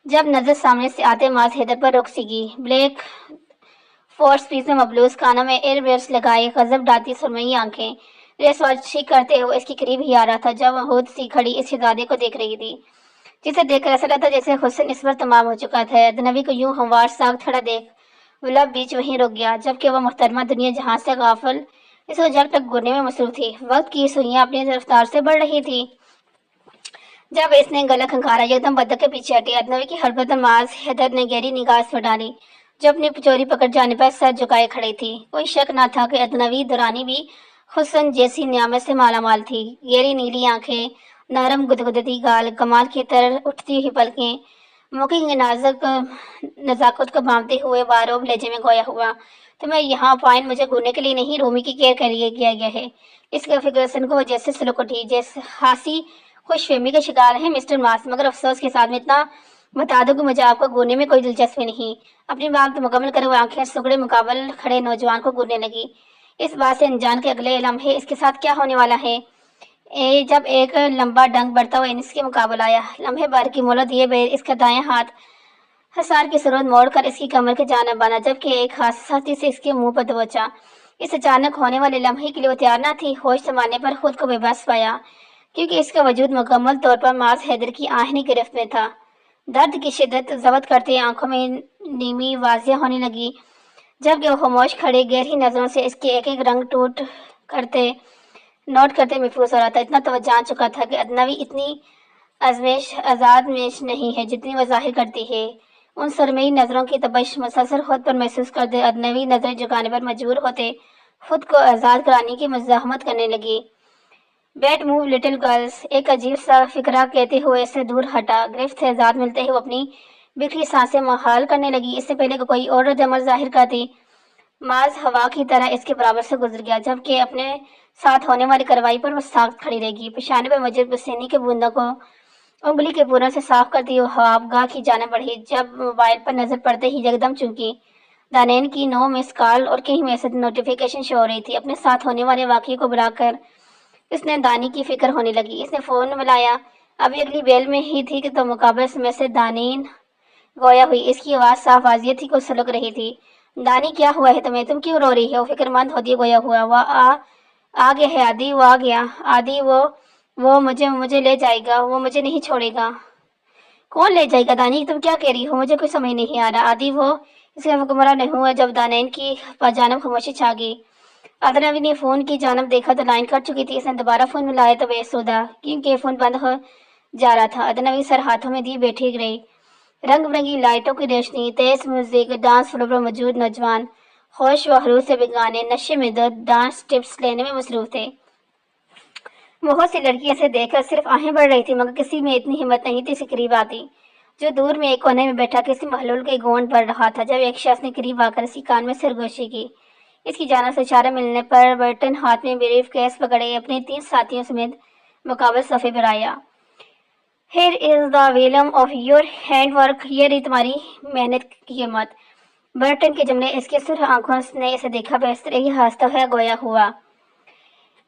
جب نظر سامنے سے آتے ماز حیدر پر رک سکی۔ بلیک فورس پیس میں مبلوس، کانوں میں ایئر بیئرس لگائے، غضب ڈالتی سرمئی آنکھیں، ریس واچی کرتے ہوئے اس کے قریب ہی آ رہا تھا، جب وہ خود سی کھڑی اس شہزادے کو دیکھ رہی تھی جسے دیکھ کر ایسا لگتا جیسے حسن اس پر تمام ہو چکا تھا۔ ادنوی کو یوں ہموار ساکھ کھڑا دیکھ وہ لب بیچ وہیں رک گیا، جبکہ وہ محترمہ دنیا جہاں سے غافل اس کو جگ تک گرنے میں مصروف تھی۔ وقت کی سوئیاں اپنی رفتار سے بڑھ رہی تھی۔ جب اس نے گلا کھنکھارا، یکدم بدک کے پیچھے ہٹی۔ ادنوی کی حرکت پر ماز حیدر نے گہری نگاہ اس پر ڈالی، جو اپنی چوری پکڑ جانے پر سر جھکائے کھڑی تھی۔ کوئی شک نہ تھا کہ ادنوی دورانی بھی حسن جیسی نعمت سے مالا مال تھی۔ گہری نیلی آنکھیں، نرم گدگدتی گال، کمال کی طرح اٹھتی ہوئی پلکیں، موقع کی نازک نزاکت کو بھانپتے ہوئے باروب لہجے میں گویا ہوا، تمہیں یہاں پوائنٹ مجھے گھورنے کے لیے نہیں، رومی کی کیئر کے لیے کیا گیا ہے۔ اس کا فکر سن کو وہ جیسے سلک اٹھی، جیسے خاصی خوش فہمی کا شکار ہے مسٹر ماس، مگر افسوس کے ساتھ میں اتنا بتا دوں کہ مجھے آپ کو گھورنے میں کوئی دلچسپی نہیں۔ اپنی بات مکمل کرے وہ آنکھیں سگڑے مقابل کھڑے نوجوان کو گھورنے لگی، اس بات سے انجان کے اگلے لمحے اس کے ساتھ کیا ہونے والا ہے۔ جب ایک لمبا ڈنگ بڑھتا ہوا اس کے مقابل آیا، لمحے بھر کی مہلت دیے بغیر اس کا دایاں ہاتھ حصار کی صورت موڑ کر اس کی کمر کے جانب بانا، جبکہ ایک ہاتھ سختی سے اس کے منہ پر دبوچا۔ اس اچانک ہونے والے لمحے کے لیے وہ تیار نہ تھی۔ ہوش سنبھالنے پر خود کو بے بس پایا، کیونکہ اس کا وجود مکمل طور پر ماز حیدر کی آہنی گرفت میں تھا۔ درد کی شدت ضبط کرتے آنکھوں میں نیمی واضح ہونے لگی، جبکہ وہ خاموش کھڑے گہری نظروں سے اس کے ایک ایک رنگ نوٹ کرتے محفوظ ہو رہا تھا۔ اتنا تو وہ جان چکا تھا کہ ادنوی اتنی آزادمیش نہیں ہے جتنی وہ ظاہر کرتی ہے۔ ان سرمئی نظروں کی تپش مسلسل خود پر محسوس کرتے ادنوی نظریں جھکانے پر مجبور ہوتے خود کو آزاد کرانے کی مزاحمت کرنے لگی۔ بیٹ موو لٹل گرلز، ایک عجیب سا فقرہ کہتے ہوئے اس سے دور ہٹا۔ گرفت سے آزاد ملتے ہی وہ اپنی بکھری سانسیں محال کرنے لگی۔ اس سے پہلے کہ کوئی اور رد عمل ظاہر کرتی، ماز ہوا کی طرح اس کے برابر سے گزر گیا، جبکہ اپنے ساتھ ہونے والی کارروائی پر وہ ساخت کھڑی رہ گئی۔ پیشانے پر موجود پسینے کی بوندوں کو انگلی کے پوروں سے صاف کرتی وہ خواب گاہ کی جانب بڑھی، جب موبائل پر نظر پڑتے ہی یکدم چونکی دانین کی 9 مس کال اور کئی میسج نوٹیفیکیشن شو ہو رہی تھی۔ اپنے ساتھ ہونے والے واقعے کو بلا کر اس نے دانی کی فکر ہونے لگی۔ اس نے فون ملایا، ابھی اگلی بیل میں ہی تھی کہ تو مقابل میں سے دانین گویا ہوئی۔ اس کی آواز صاف واضح تھی، کچھ سلک رہی تھی۔ دانی کیا ہوا ہے تمہیں؟ تم کیوں رو رہی ہو؟ فکر مند ہوتی گویا ہوا، وہ آ گیا ہے آدی، وہ آ گیا آدی، وہ مجھے لے جائے گا، وہ مجھے نہیں چھوڑے گا۔ کون لے جائے گا دانی؟ تم کیا کہہ رہی ہو؟ مجھے کچھ سمجھ نہیں آ رہا آدی۔ وہ اس کا مکمل نہیں ہوا جب دانین کی جانب خاموشی چھا گئی۔ ادنوی نے فون کی جانب دیکھا تو لائن کٹ چکی تھی۔ اس نے دوبارہ فون ملایا تو بے سودا، کیونکہ فون بند ہو جا رہا تھا۔ ادنوی سر ہاتھوں میں دیے بیٹھی رہی، رنگ برنگی لائٹوں کی روشنی، تیز میوزک، ڈانس فلور پر موجود نوجوان ہوش و حروف سے بےگانے، نشے میں ڈانس ٹپس لینے میں مصروف تھے۔ بہت سی لڑکیاں اسے دیکھ کر صرف آہیں بڑھ رہی تھی، مگر کسی میں اتنی ہمت نہیں تھی اسے قریب آتی، جو دور میں ایک کونے میں بیٹھا کسی محلول کے گونج پڑ رہا تھا۔ جب ایک شخص نے قریب آ کر اس کی کان میں سرگوشی کی، اس کی جانب سے اشارہ ملنے پر برٹن ہاتھ میں بریف کیس پکڑے اپنے 3 ساتھیوں سمیت مقابل صفحے پر آیا۔ Here is the volume of your handwork، یہ رہی تمہاری محنت کی قیمت۔ برٹن کے جملے اس کے سرخ آنکھوں نے اسے دیکھا، بہتر ہی ہنستا ہوا گویا ہوا۔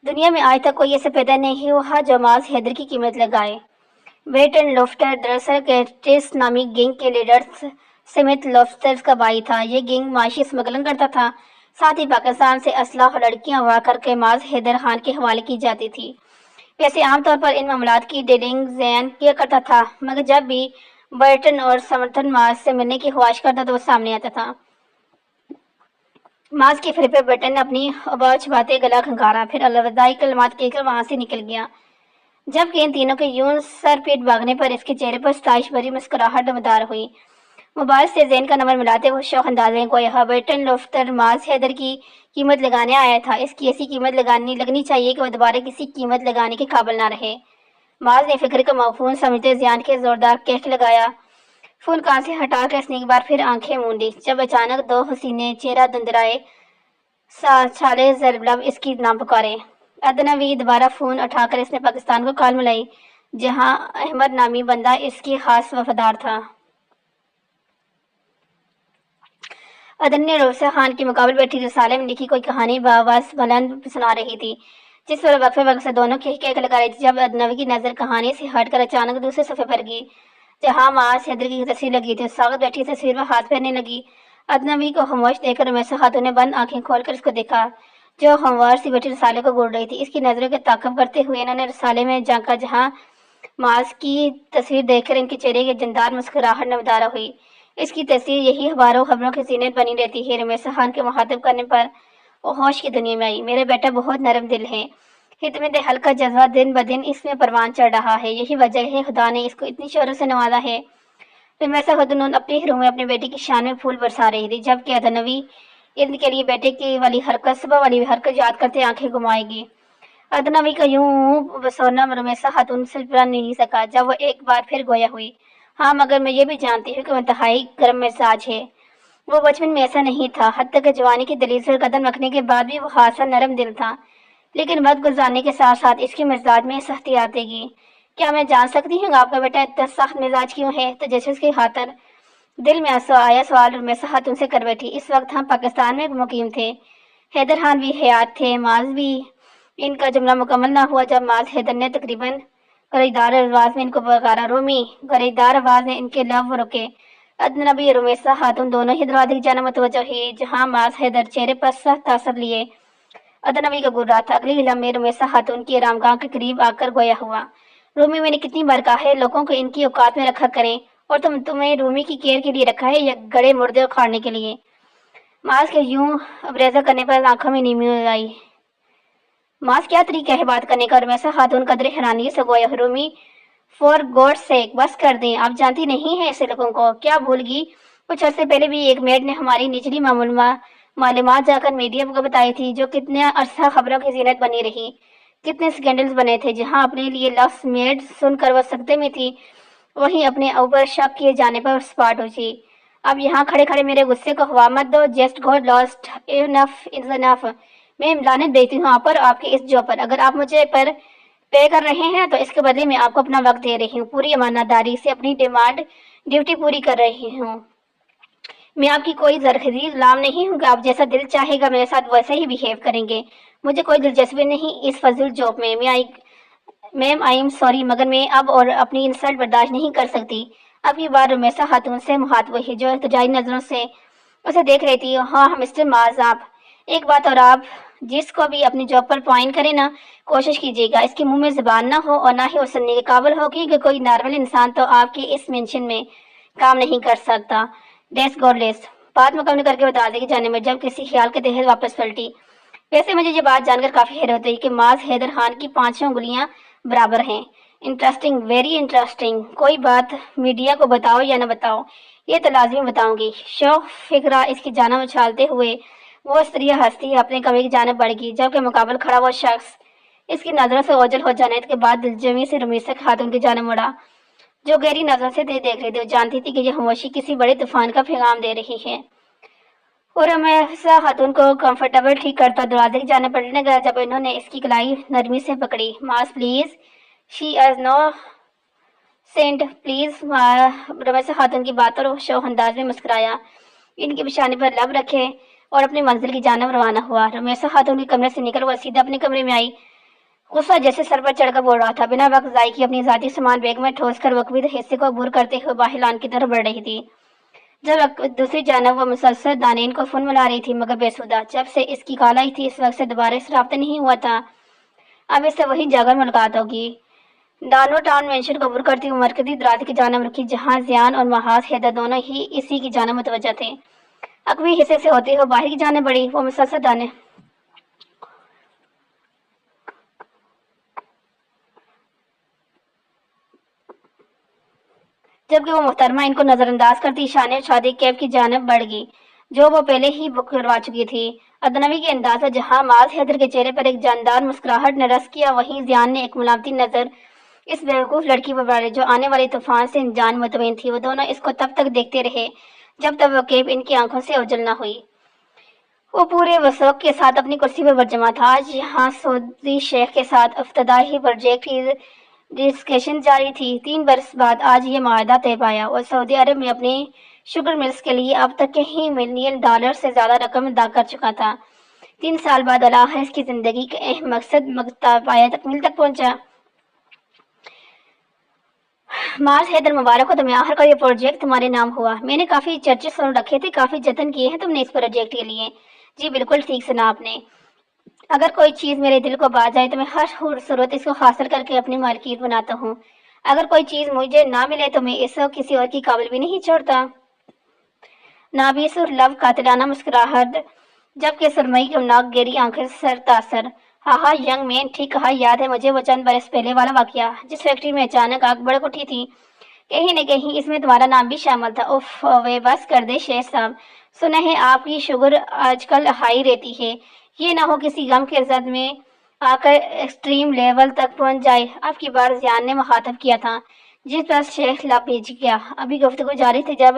دنیا میں آج تک کوئی ایسا پیدا نہیں ہوا جو ماز حیدر کی قیمت لگائے۔ برٹن لوفٹر دراصل کیٹس نامی گینگ کے لیڈر سمتھ لوفٹر کا بھائی تھا۔ یہ گینگ معاشی اسمگلنگ کرتا تھا، ساتھ ہی پاکستان سے اسلحہ اور لڑکیاں اغوا کر کے ماز حیدر خان کے حوالے کی جاتی تھی۔ ویسے عام طور پر ان معاملات کی ڈیلنگ زین کیا کرتا تھا، مگر جب بھی برٹن اور سمرتھن ماز سے ملنے کی خواہش کرتا تو وہ سامنے آتا تھا۔ ماز کے پھر پہ برٹن نے اپنی اباؤ چھپاتے گلا کھنکارا، پھر الوداعی کلمات کہہ کر وہاں سے نکل گیا، جبکہ ان تینوں کے یوں سر پیٹ بھاگنے پر اس کے چہرے پر ستائش بھری مسکراہٹ دمدار ہوئی۔ موبائل سے زین کا نمبر ملاتے ہوئے شوق انداز میں گویا برٹن لوفٹر ماز حیدر کی قیمت لگانے آیا تھا۔ اس کی ایسی قیمت لگنی چاہیے کہ وہ دوبارہ کسی قیمت لگانے کے قابل نہ رہے۔ معاذ نے فکر کا مفہوم سمجھتے زیان کے زوردار کیک لگایا۔ فون کان سے ہٹا کر اس نے ایک بار پھر آنکھیں مونڈی، جب اچانک دو حسینے چہرہ دندرائے چھالے ضرب لب اس کی نام پکارے۔ ادنوی دوبارہ فون اٹھا کر اس نے پاکستان کو کال ملائی، جہاں احمد نامی بندہ اس کی خاص وفادار تھا۔ ادن نے روسا خان کے مقابل بیٹھی رسالے میں لکھی کوئی کہانی بآواز بلند سنا رہی تھی، جس پر وقفے وقت سے دونوں کہہ لگا رہی تھی۔ جب ادنوی کی نظر کہانی سے ہٹ کر اچانک دوسرے صفحے پر گئی، جہاں معاذ حیدر کی تصویر لگی تھی، اس وقت بیٹھی تصویر میں ہاتھ پھیرنے لگی۔ ادنوی کو خاموش دیکھ کر رمیسا خاتون نے بند آنکھیں کھول کر اس کو دیکھا، جو ہموار سی بیٹھی رسالے کو گھور رہی تھی۔ اس کی نظروں کے تعاقب کرتے ہوئے انہوں نے رسالے میں جھانکا، جہاں معاذ کی تصویر دیکھ کر ان کے چہرے کی جاندار مسکراہٹ نمودار ہوئی۔ اس کی تصویر یہی اخباروں خبروں کی زینت بنی رہتی ہے۔ رمیسا خان کے مخاطب کرنے پر وہ ہوش کی دنیا میں آئی۔ میرا بیٹا بہت نرم دل ہے، خدمت حل کا جذبہ دن بدن اس میں پروان چڑھ رہا ہے، یہی وجہ ہے خدا نے اس کو اتنی شہرت سے نوازا ہے۔ رمیسا خاتون اپنے ہی روم میں اپنے بیٹے کی شان میں پھول برسا رہی تھی، جبکہ ادنوی ان کے لیے بیٹے کی والی حرکت صبح والی حرکت یاد کرتے آنکھیں گھمائے گی۔ ادنوی کا یوں بسورنا رمیسا خاتون سے بن نہیں سکا، جب وہ ایک بار پھر گویا ہوئی، ہاں مگر میں یہ بھی جانتی ہوں کہ وہ انتہائی گرم مزاج ہے۔ وہ بچپن میں ایسا نہیں تھا، حتیٰ کہ جوانی کی دلیل پر قدم رکھنے کے بعد بھی وہ خاصا نرم دل تھا، لیکن وقت گزارنے کے ساتھ ساتھ اس کے مزاج میں سختی آتے گی۔ کیا میں جان سکتی ہوں آپ کا بیٹا اتنا سخت مزاج کیوں ہے؟ تجسس کی خاطر دل میں آیا سوال رمیسا خاتون سے کر بیٹھی۔ اس وقت ہم پاکستان میں مقیم تھے، حیدر خان بھی حیات تھے، معاذ بھی۔ ان کا جملہ مکمل نہ ہوا جب معاذ حیدر نے تقریباً گریدار آواز میں ان کو پکارا، رومی! گریدار آواز نے ان کے لب روکے۔ ادنوی اور رمیسا خاتون دونوں ہی دروازے کی جانب متوجہ ہوئی، جہاں معاذ حیدر چہرے پر سخت تاثر لیے ادنوی کا گر رہا تھا۔ اگلی لمحے رمیسا خاتون کی آرام گاہ کے قریب آ کر گویا ہوا، رومی میں نے کتنی بار کہا ہے لوگوں کو ان کی اوقات میں رکھا کریں، اور تمہیں رومی کی کیئر کے لیے رکھا ہے یا گڑے مردے اکھاڑنے کے لیے؟ معاذ کے یوں ابریزہ کرنے پر آنکھوں میں نیمی آئی۔ معاذ کیا طریقہ ہے بات کرنے کا؟ رمیسا خاتون قدر حیرانی سے گویا، رومی فور گاڈ سیک بس کر دیں، آپ جانتی نہیں ہیں ایسے لوگوں کو۔ کیا بھول گئی؟ کچھ عرصے پہلے بھی ایک میڈ نے ہماری نچلی معلومات جا کر میڈیا کو بتائی تھی، جو کتنا عرصہ خبروں کی زینت بنی رہی، کتنے سکینڈلز بنے تھے۔ جہاں اپنے لیے لفظ میڈ سن کر وہ سکتے میں تھی، وہیں اپنے اوپر شک کیے جانے پر سپاٹ ہوئی۔ اب یہاں کھڑے کھڑے میرے غصے کو ہوا مت دو، جسٹ گاٹ لاسٹ، انف از انف۔ میں لعنت دیتی ہوں آپ پر، آپ کے اس جاب پر۔ اگر آپ مجھے پر پے کر رہے ہیں تو اس کے بدلے میں آپ کو اپنا وقت دے رہی ہوں، پوری امانت داری سے اپنی ڈیوٹی پوری کر رہی ہوں۔ میں آپ کی کوئی زرخیز غلام نہیں ہوں کہ آپ جیسا دل چاہے گا میرے ساتھ ویسے ہی بیہیو کریں گے۔ مجھے کوئی دلچسپی نہیں اس فضول جاب میں۔ میم آئی ایم سوری، مگر میں اب اور اپنی انسلٹ برداشت نہیں کر سکتی۔ اب کی بار رمیسا خاتون سے مخاطب ہوئی، جو احتجاجی نظروں سے اسے دیکھ رہی تھی۔ ہاں مسٹر معاذ، آپ ایک بات اور، آپ جس کو بھی اپنی جاب پر پوائنٹ کریں نا، کوشش کیجیے گا اس کے منہ میں زبان نہ ہو اور نہ ہی وہ سننے کے قابل ہو کہ کوئی نارمل انسان تو آپ کے اس مینشن میں کام نہیں کر سکتا۔ ڈیس گاڈ لیس بات مکمل کر کے بتا دے کہ جانے میں جب کسی خیال کے تحت واپس پلٹی۔ ویسے مجھے یہ بات جان کر کافی حیرت ہوئی کہ معاذ حیدر خان کی 5 انگلیاں برابر ہیں۔ Interesting, very interesting. کوئی بات میڈیا کو بتاؤ یا نہ بتاؤ، یہ تو لازمی بتاؤں گی۔ شوق فکرہ اس کی جانب اچھالتے ہوئے وہ استریا ہستی اپنے کمرے کی جانب بڑھ گئی، جبکہ مقابل کھڑا وہ شخص اس کی نظروں سے اوجھل ہو جانے کے بعد دلجمی سے رمیسا خاتون کی جانب مڑا، جو گہری نظروں سے دیکھ رہی تھی۔ وہ جانتی تھی کہ یہ خاموشی کسی بڑے طوفان کا پیغام دے رہی ہے۔ اور رمیسا خاتون کو کمفرٹیبل ٹھیک کرتا دروازے کی جانب بڑھنے گیا جب انہوں نے اس کی کلائی نرمی سے پکڑی۔ Muaz please, she is innocent, please. Rumaisa خاتون کی بات اور شوق انداز میں مسکرایا، ان کی پیشانی پر لب رکھے اور اپنی منزل کی جانب روانہ ہوا۔ رمیسا خاتون کے کمرے سے نکل وہ سیدھا اپنے کمرے میں آئی، غصہ جیسے سر پر چڑھ کر بول رہا تھا۔ بنا وقت ضائع کیے اپنی ذاتی سامان بیگ میں ٹھوس کر وقوی حصے کو عبور کرتے ہوئے باہر لان کی طرف بڑھ رہی تھی، جب دوسری جانب وہ مسلسل دانین کو فون ملا رہی تھی، مگر بے سودہ۔ جب سے اس کی کال آئی تھی اس وقت سے دوبارہ اس رابطہ نہیں ہوا تھا۔ اب اس سے وہی جاگر ملاقات ہوگی۔ ڈانو ٹاؤن مینشن کو عبور کرتی ہوئی مرکزی دروازے کی جانب رکھی، جہاں زیان اور معاذ حیدر دونوں ہی اسی کی جانب متوجہ تھے۔ عقبی حصے سے ہوتے ہوئے باہر کی جانب بڑھی، وہ مسلسل دانے جبکہ وہ محترمہ ان کو نظر انداز کرتی شانے شادی کیب کی جانب بڑھ گئی، جو وہ پہلے ہی بک کروا چکی تھی۔ ادنوی کے انداز سے جہاں معاذ حیدر کے چہرے پر ایک جاندار مسکراہٹ نے رس کیا، وہیں زیان نے ایک ملامتی نظر اس بیوقوف لڑکی پر بارے جو آنے والے طوفان سے جان مطمئن تھی، وہ دونوں اس کو تب تک دیکھتے رہے جب تک وہ کیپ ان کی آنکھوں سے اوجھل نہ ہوئی۔ وہ پورے وثوق کے ساتھ اپنی کرسی پر برجما تھا۔ آج یہاں سعودی شیخ کے ساتھ افتتاحی پروجیکٹ کی ڈسکشن جاری تھی۔ 3 برس بعد آج یہ معاہدہ طے پایا اور سعودی عرب میں اپنی شوگر ملز کے لیے اب تک کئی ملین ڈالر سے زیادہ رقم ادا کر چکا تھا۔ 3 سال بعد الآخر اس کی زندگی کا اہم مقصد پایا تکمیل تک پہنچا۔ معاذ حیدر، مبارک ہو تمہیں، آخر کا یہ پروجیکٹ تمہارے نام ہوا۔ میں نے کافی چرچے سن رکھے تھے، کافی جتن کیے ہیں تم نے اس پروجیکٹ کے لیے۔ جی بالکل ٹھیک سنا آپ نے۔ اگر کوئی چیز میرے دل کو بھا جائے تو میں ہر صورت اس کو حاصل کر کے اپنی مالکیت بناتا ہوں۔ اگر کوئی چیز مجھے نہ ملے تو میں اس کو کسی اور کی قابل بھی نہیں چھوڑتا۔ نابیس اور لو قاتلانہ مسکراہٹ، جبکہ سرمئی کی ناک گہری آنکھیں سر تاثر۔ ہاں ینگ مین، ٹھیک کہا، یاد ہے مجھے وہ چند برس پہلے والا واقعہ جس فیکٹری میں اچانک آگ بھڑک اٹھی تھی۔ کہیں نہ کہیں اس میں تمہارا نام بھی شامل تھا۔ اف وے بس کر دے شیخ صاحب، سنا ہے آپ کی شوگر آج کل ہائی رہتی ہے، یہ نہ ہو کسی غم کے زد میں آ کر ایکسٹریم لیول تک پہنچ جائے۔ آپ کی بات زیان نے مخاطب کیا تھا، جس پر شیخ لب بھیج گیا۔ ابھی گفتگو جاری تھی جب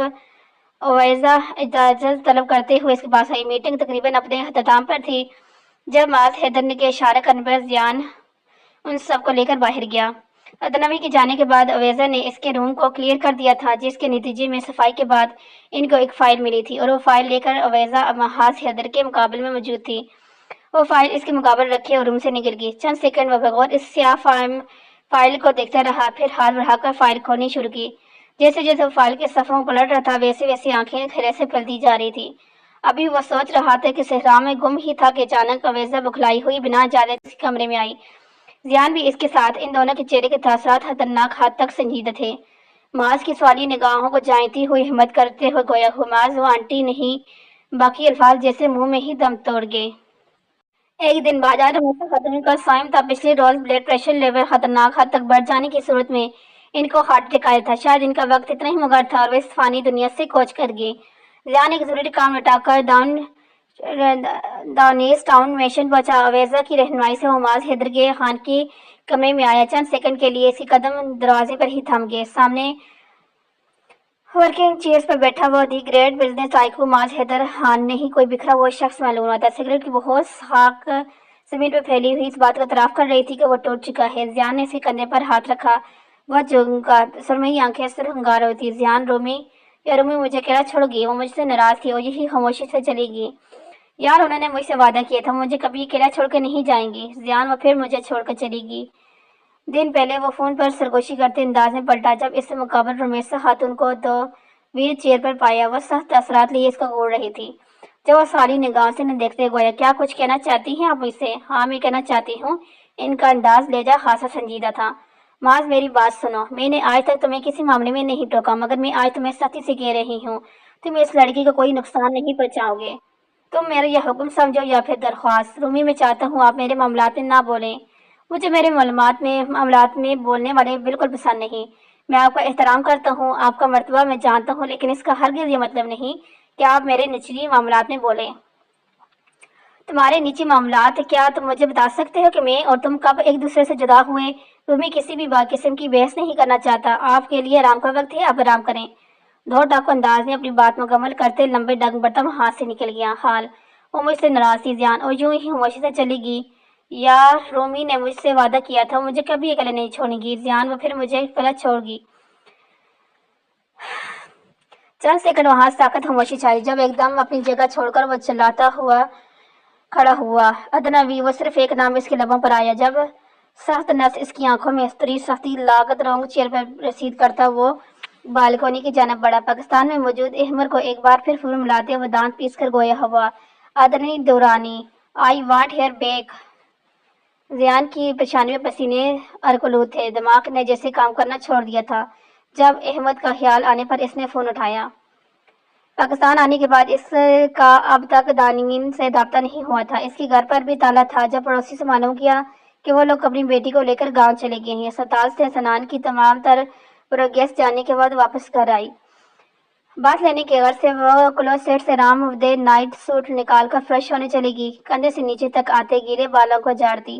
اویزہ اجازت طلب کرتے ہوئے اس کے پاس آئی۔ میٹنگ تقریباً اپنے اختتام پر تھی جب معاذ حیدر کے اشارہ کرنے پر زیان ان سب کو لے کر باہر گیا۔ ادنوی کے جانے کے بعد اویزہ نے اس کے روم کو کلیئر کر دیا تھا، جس کے نتیجے میں صفائی کے بعد ان کو ایک فائل ملی تھی اور وہ فائل لے کر اویزہ معاذ حیدر کے مقابل میں موجود تھی۔ وہ فائل اس کے مقابل رکھے اور روم سے نکل گئی۔ چند سیکنڈ وہ بغور اس سیاہ فائل کو دیکھتا رہا، پھر ہاتھ بڑھا کر فائل کھولنی شروع کی۔ جیسے جیسے وہ فائل کے صفحوں کو پلٹ رہا تھا، ویسے ویسے آنکھیں کھرے سے پھیلتی جا رہی تھی۔ ابھی وہ سوچ رہا تھا کہ صحرا میں گم ہی تھا کہ اچانک اویزہ بکھلائی ہوئی بنا اجازت اس کمرے میں آئی۔ زیان بھی اس کے ساتھ۔ ان دونوں کے چہرے کے تاثرات خطرناک حد تک سنجیدہ تھے۔ معاذ کی سوالی نگاہوں کو جانتی ہوئی ہمت کرتے ہوئے گویا معاذ وہ آنٹی نہیں، باقی الفاظ جیسے منہ میں ہی دم توڑ گئے۔ ایک دن بعد آج ہمیشہ خاتون کا صائم تھا۔ پچھلے روز بلڈ پریشر لیول خطرناک حد تک بڑھ جانے کی صورت میں ان کو ہارٹ اٹیک آیا تھا۔ شاید ان کا وقت اتنا ہی مقرر تھا اور وہ اس فانی دنیا سے کوچ کر گئے۔ زیان ایک ضروری کام نپٹا کر داؤنیز ٹاؤن میشن پہنچا۔ اویزہ کی رہنمائی سے وہ معاذ حیدر کے خان کی کمرے میں آیا۔ چند سیکنڈ کے لیے اس کے قدم دروازے پر ہی تھم گئے۔ سامنے ورکنگ چیئرز پر بیٹھا وہ دی گریٹ بزنس ٹائکون معاذ حیدر خان نہیں کوئی بکھرا ہوا شخص معلوم ہوتا۔ سگریٹ کی بہت خاک زمین پر پھیلی ہوئی اس بات کا اعتراف کر رہی تھی کہ وہ ٹوٹ چکا ہے۔ زیان نے اس کے کندھے پر ہاتھ رکھا، وہ جھنکا، سرمئی آنکھیں سرخنگار ہوئی تھی۔ زیان، رومی مجھے اکیلا چھوڑ گئی، وہ مجھ سے ناراض تھی اور یہی خاموشی سے چلی گئی۔ یار، انہوں نے مجھ سے وعدہ کیا تھا مجھے کبھی اکیلا چھوڑ کے نہیں جائیں گی۔ زیان، وہ پھر مجھے چھوڑ کر چلی گئی۔ دن پہلے وہ فون پر سرگوشی کرتے انداز میں پلٹا جب اس سے مقابل رمیسا خاتون کو دو ویل چیئر پر پایا۔ وہ سخت اثرات لیے اس کو گھور رہی تھی۔ جب وہ سالی نگاہوں سے انہیں دیکھتے گویا کیا کچھ کہنا چاہتی ہیں آپ مجھ سے؟ ہاں میں کہنا چاہتی ہوں۔ ان کا انداز لہجہ خاصا سنجیدہ تھا۔ معاذ، میری بات سنو، میں نے آج تک تمہیں کسی معاملے میں نہیں ٹوکا، مگر میں آج تمہیں سختی سے کہہ رہی ہوں، تم اس لڑکی کو کوئی نقصان نہیں پہنچاؤ گے۔ تم میرا یہ حکم سمجھو یا پھر درخواست۔ رومی، میں چاہتا ہوں آپ میرے معاملات میں نہ بولیں۔ مجھے میرے معاملات میں بولنے والے بالکل پسند نہیں۔ میں آپ کا احترام کرتا ہوں، آپ کا مرتبہ میں جانتا ہوں، لیکن اس کا ہرگز یہ مطلب نہیں کہ آپ میرے نچلی معاملات میں بولیں۔ تمہارے نجی معاملات؟ کیا تم مجھے بتا سکتے ہو کہ میں اور تم کب ایک دوسرے سے جدا ہوئے؟ رومی کسی بھی قسم کی بحث نہیں کرنا چاہتا۔ آپ کے لیے آرام کا وقت ہے، آپ آرام کریں۔ دھو ڈاکو انداز میں اپنی بات مکمل کرتے لمبے ڈنگ برتن ہاتھ سے نکل گیا۔ حال وہ مجھ سے ناراض تھی زیان، اور یوں ہی خاموشی سے چلی گئی۔ یار، رومی نے مجھ سے وعدہ کیا تھا مجھے کبھی اکیلے نہیں چھوڑے گی۔ زیان، وہ پھر مجھے اکیلا چھوڑ گئی۔ چند سیکنڈ وہاں ساکت خاموشی چھائی، جب ایک دم اپنی جگہ چھوڑ کر وہ چلاتا ہوا کھڑا ہوا۔ ادنوی، وہ صرف ایک نام اس کے لبوں پر آیا۔ جب سخت نس اس کی آنکھوں میں اتری سختی لاگت رونگ چہرے پر رسید کرتا وہ بالکونی کی جانب بڑھا۔ پاکستان میں موجود احمر کو ایک بار پھر فور ملاتے وہ دانت پیس کر گویا ہوا، ادنی دورانی، I want her back. Zayan کی پیشانی میں پسینے ارکلود تھے، دماغ نے جیسے کام کرنا چھوڑ دیا تھا۔ جب احمد کا خیال آنے پر اس نے فون اٹھایا۔ پاکستان آنے کے بعد اس کا اب تک دانین سے رابطہ نہیں ہوا تھا۔ اس کے گھر پر بھی تالا تھا۔ جب پڑوسی سے معلوم کیا کہ وہ لوگ اپنی بیٹی کو لے کر گاؤں چلے گئے ہیں، اسپتال سے سنان کی تمام تر پروگریس جاننے کے بعد واپس گھر آئی۔ بات لینے کے غرض سے وہ کلوسیٹ سے رام دے نائٹ سوٹ نکال کر فریش ہونے چلی گئی۔ کندھے سے نیچے تک آتے گیلے بالوں کو جھاڑتی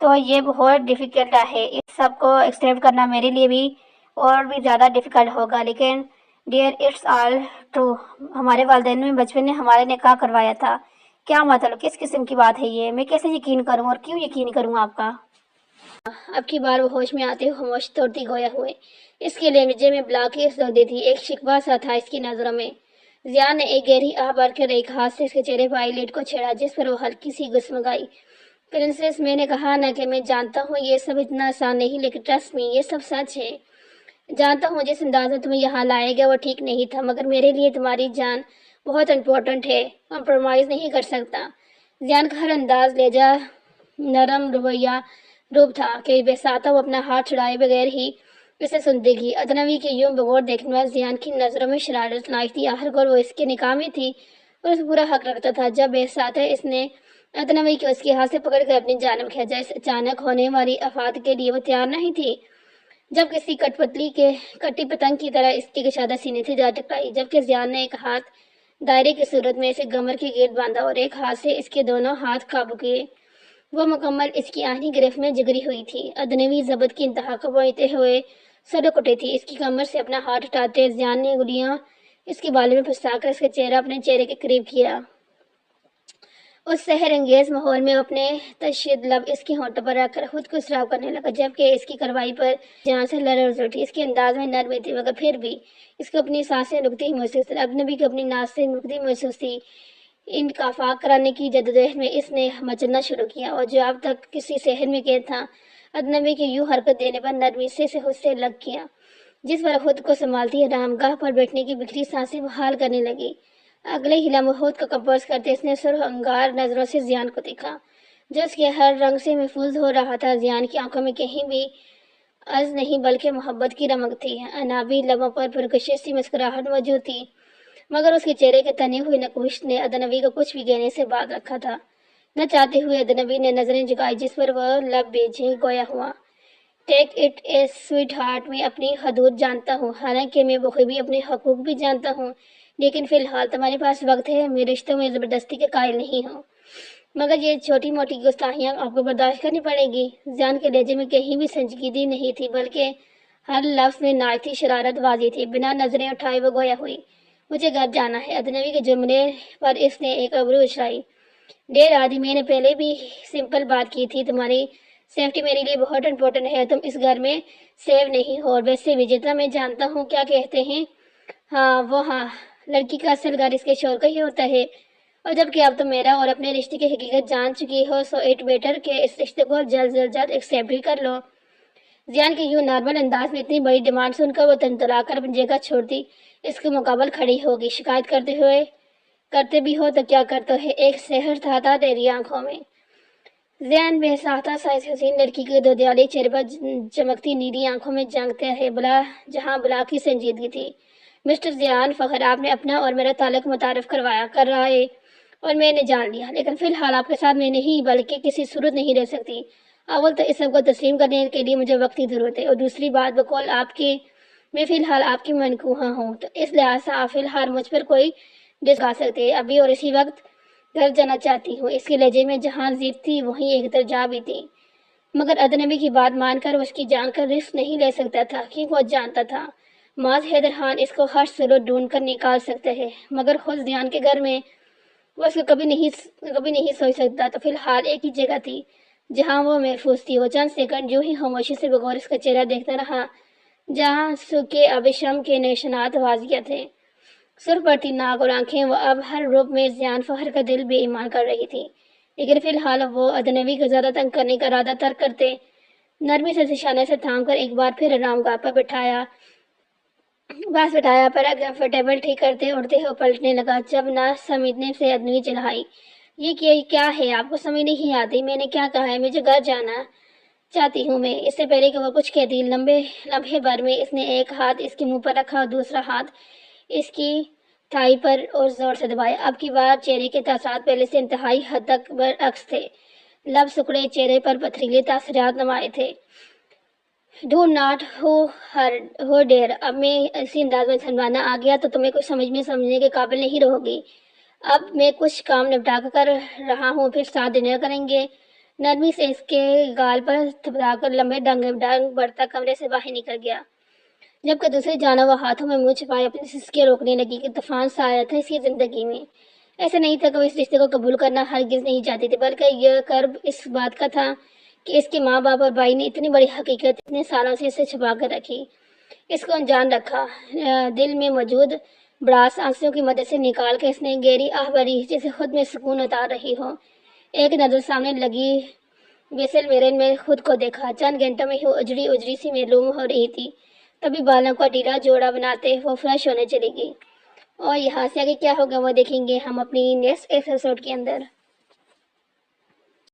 تو یہ بہت ڈیفیکلٹ ہے، اس سب کو ایکسیپٹ کرنا میرے لیے بھی اور بھی زیادہ ڈیفیکلٹ ہوگا، لیکن ڈیئر اٹس آل ٹرو، ہمارے والدین نے بچپن میں ہمارے نکاح کروایا تھا۔ کیا مطلب، کس قسم کی بات ہے یہ؟ میں کیسے یقین کروں اور کیوں یقین کروں آپ کا؟ اب کی بار وہ ہوش میں آتے ہوئے خاموش توڑتی گویا ہوئے، اس کے لہجے میں بلا کے لگتی تھی، ایک شکوہ سا تھا اس کی نظروں میں۔ زیان نے ایک گہری آہ بھر کر ایک ہاتھ سے اس کے چہرے پر آئی لڈ کو چھیڑا، جس پر وہ ہلکی سی گسمگائی۔ پرنسس، میں نے کہا نا کہ میں جانتا ہوں یہ سب اتنا آسان نہیں، لیکن ٹرسٹ می، یہ سب سچ ہے۔ جانتا ہوں جس انداز میں تمہیں یہاں لائے گیا وہ ٹھیک نہیں تھا، مگر میرے لیے تمہاری جان بہت امپورٹنٹ ہے، کمپرومائز نہیں کر سکتا۔ زیان کا ہر انداز، لہجہ، نرم رویہ روپ تھا کہ بساطہ وہ اپنا ہاتھ چھڑائے بغیر ہی اسے سنتی گئی۔ ادنوی کے یوں بغور دیکھنے پر زیان کی نظروں میں شرارت لاحق تھی، آخرکار وہ اس کے نکاح میں تھی اور اس پورا حق رکھتا تھا۔ جب بساطہ اس نے ادنوی کو اس کے ہاتھ سے پکڑ کر اپنی جانب کھینچا، اس اچانک ہونے والی آفات کے لیے وہ تیار نہیں تھی۔ جب کسی کٹی پتنگ کی طرح اس کی کشادہ سینے سے جا ٹکرائی، جبکہ زیان نے ایک ہاتھ دائرے کی صورت میں اسے گمر کے گرد باندھا اور ایک ہاتھ سے اس کے دونوں ہاتھ قابو کیے، وہ مکمل اس کی آہنی گرفت میں جگری ہوئی تھی۔ ادنوی ضبط کی انتہا کو پہنچتے ہوئے سڑک اٹھی تھی، اس کی کمر سے اپنا ہاتھ اٹھاتے زیان نے انگلیاں اس کے بالوں میں پھنسا کر اس کا چہرہ اپنے چہرے کے قریب کیا۔ اس سحر انگیز ماحول میں وہ اپنے تشدد لب اس کے ہونٹوں پر رکھ کر خود کو اسراب کرنے لگا، جبکہ اس کی کارروائی پر جان سے لرز اٹھی۔ اس کے انداز میں نرمی تھی، مگر پھر بھی اس کو اپنی سانسیں رکتی ہی محسوس تھی۔ اجنبی کو اپنی ناک سے رکتی محسوس تھی۔ ان کا فاق کرانے کی جدوجہد میں اس نے مچلنا شروع کیا، اور جو اب تک کسی شہر میں قید تھا، اجنبی کے یوں حرکت دینے پر نرمی سے خود سے لگ کیا، جس پر خود کو سنبھالتی آرامگاہ پر بیٹھنے کی بکھری سانسیں بحال کرنے لگی۔ اگلے ہی لمحے خود کو کمپوز کرتے اس نے سرخ انگار نظروں سے زیان کو دیکھا، جو اس کے ہر رنگ سے محفوظ ہو رہا تھا۔ زیان کی آنکھوں میں کہیں بھی از نہیں بلکہ محبت کی رمق تھی، انابی لبوں پر پرکشش سی مسکراہٹ موجود تھی، مگر اس کے چہرے کے تنے ہوئے نقوش نے ادنوی کو کچھ بھی کہنے سے باز رکھا تھا۔ نہ چاہتے ہوئے ادنوی نے نظریں جھکائی، جس پر وہ لب بھیجے گویا ہوا، take it a sweetheart, میں اپنی حدود جانتا ہوں، حالانکہ میں بخوبی اپنے حقوق بھی جانتا ہوں، لیکن فی الحال تمہارے پاس وقت ہے، میں رشتوں میں زبردستی کے قائل نہیں ہوں، مگر یہ چھوٹی موٹی گستاخیاں آپ کو برداشت کرنی پڑے گی۔ زیان کے لہجے میں کہیں بھی سنجیدگی نہیں تھی، بلکہ ہر لفظ میں ناچ تھی، شرارت واضح تھی۔ بنا نظریں اٹھائے وہ گویا ہوئی، مجھے گھر جانا ہے۔ ادنوی کے جملے پر اس نے ایک ابرو اچھائی، ڈیر آدھی، میں نے پہلے بھی سمپل بات کی تھی، تمہاری سیفٹی میرے لیے بہت امپورٹنٹ ہے، تم اس گھر میں سیف نہیں ہو، اور ویسے بھی جتنا میں جانتا ہوں کیا کہتے ہیں، ہاں، لڑکی کا اصل گھر اس کے شوہر کا ہی ہوتا ہے، اور جبکہ اب تم میرا اور اپنے رشتے کی حقیقت جان چکی ہو، سو اٹ بیٹر کہ اس رشتے کو جلد ایکسیپٹ ہی کر لو۔ زیان کے یوں نارمل انداز میں اتنی بڑی ڈیمانڈ سن کر وہ تنتلا کر اپنی جگہ چھوڑتی اس کے مقابل کھڑی ہوگی۔ شکایت کرتے بھی ہو تو کیا کرتے ہو، ایک سحر تھا تیری آنکھوں میں۔ زیان بے ساختہ سا اس حسین لڑکی کے دو دیالی چہرے پر چمکتی نیلی آنکھوں میں جھانکتے رہے، جہاں بلا کی سنجیدگی تھی۔ مسٹر زیان فخر، آپ نے اپنا اور میرا تعلق متعارف کر رہا ہے اور میں نے جان لیا، لیکن فی الحال آپ کے ساتھ میں نہیں بلکہ کسی صورت نہیں رہ سکتی۔ اول تو اس سب کو تسلیم کرنے کے لیے مجھے وقت کی ضرورت ہے، اور دوسری بات بقول میں فی الحال آپ کی منکوحہ ہوں، تو اس لحاظ سے آپ فی الحال مجھ پر کوئی ڈسکا سکتے ہیں، ابھی اور اسی وقت گھر جانا چاہتی ہوں۔ اس کے لہجے میں جہاں ضد تھی وہیں ایک ترجا بھی تھی، مگر ادنوی کی بات مان کر اس کی جان کا رسک نہیں لے سکتا تھا، کیونکہ وہ جانتا تھا معاذ حیدر خان اس کو ہر صورت ڈھونڈ کر نکال سکتے ہیں، مگر خود زیان کے گھر میں وہ اس کو کبھی نہیں سوچ سکتا۔ تو فی الحال ایک ہی جگہ تھی جہاں وہ محفوظ تھی۔ وہ چند سیکنڈ یوں ہی خاموشی سے بغور اس کا چہرہ دیکھتا رہا، جہاں سوکھے ابشم کے نشانات واضح تھے، سرخ پڑتی ناک اور آنکھیں۔ وہ اب ہر روپ میں زیان فخر کا دل بے ایمان کر رہی تھی، لیکن فی الحال وہ ادنوی کو زیادہ تنگ کرنے کا ارادہ ترک کرتے نرمی سے نشانے سے تھام کر ایک بار پھر آرام گاہ پر بٹھایا، پر ٹیبل ٹھیک کرتے اڑتے ہوئے پلٹنے لگا، جب نہ سمجھنے سے ادنوی چڑھائی، یہ کیا ہے، آپ کو سمجھ نہیں آتی، میں نے کیا کہا ہے، مجھے گھر جانا چاہتی ہوں میں۔ اس سے پہلے کہ وہ کچھ کہتی، لمحے بھر میں اس نے ایک ہاتھ اس کے منہ پر رکھا اور دوسرا ہاتھ اس کی تھائی پر اور زور سے دبایا۔ اب کی بار چہرے کے تاثرات پہلے سے انتہائی حد تک برعکس تھے، لب سکڑے، چہرے پر پتھریلے تاثرات نمایاں تھے۔ ڈو ناٹ ہو ڈیئر، اب میں اسی انداز میں سمجھانا آ گیا تو تمہیں کچھ سمجھنے کے قابل نہیں رہو گی۔ اب میں کچھ کام نپٹا کر رہا ہوں، پھر ساتھ ڈنر کریں گے۔ نرمی سے اس کے گال پر تھپڑا کر لمبے ڈانگ بڑھتا کمرے سے باہر نکل گیا، جبکہ دوسری جانب وہ ہاتھوں میں منہ چھپائے اپنی سسکیاں روکنے لگی کہ طوفان سا آیا تھا اس کی زندگی میں۔ ایسا نہیں تھا کہ وہ اس رشتے کو قبول کرنا ہرگز نہیں چاہتی تھی، بلکہ یہ کرب اس بات کا تھا کہ اس کے ماں باپ اور بھائی نے اتنی بڑی حقیقت اتنے سالوں سے اسے چھپا کر رکھی، اس کو انجان رکھا۔ دل میں موجود بڑاس آنسوؤں کی مدد سے نکال کے اس نے گہری آہ بھری جیسے خود میں سکون اتار رہی ہو۔ ایک نظر سامنے لگی ویسل میرن میں خود کو دیکھا، چند گھنٹوں میں ہی اجڑی سی معلوم ہو رہی تھی۔ تبھی بالوں کا ڈھیلا جوڑا بناتے وہ فریش ہونے چلی گئی، اور یہاں سے آگے کیا ہوگا وہ دیکھیں گے ہم اپنی نیکسٹ ایپیسوڈ کے اندر۔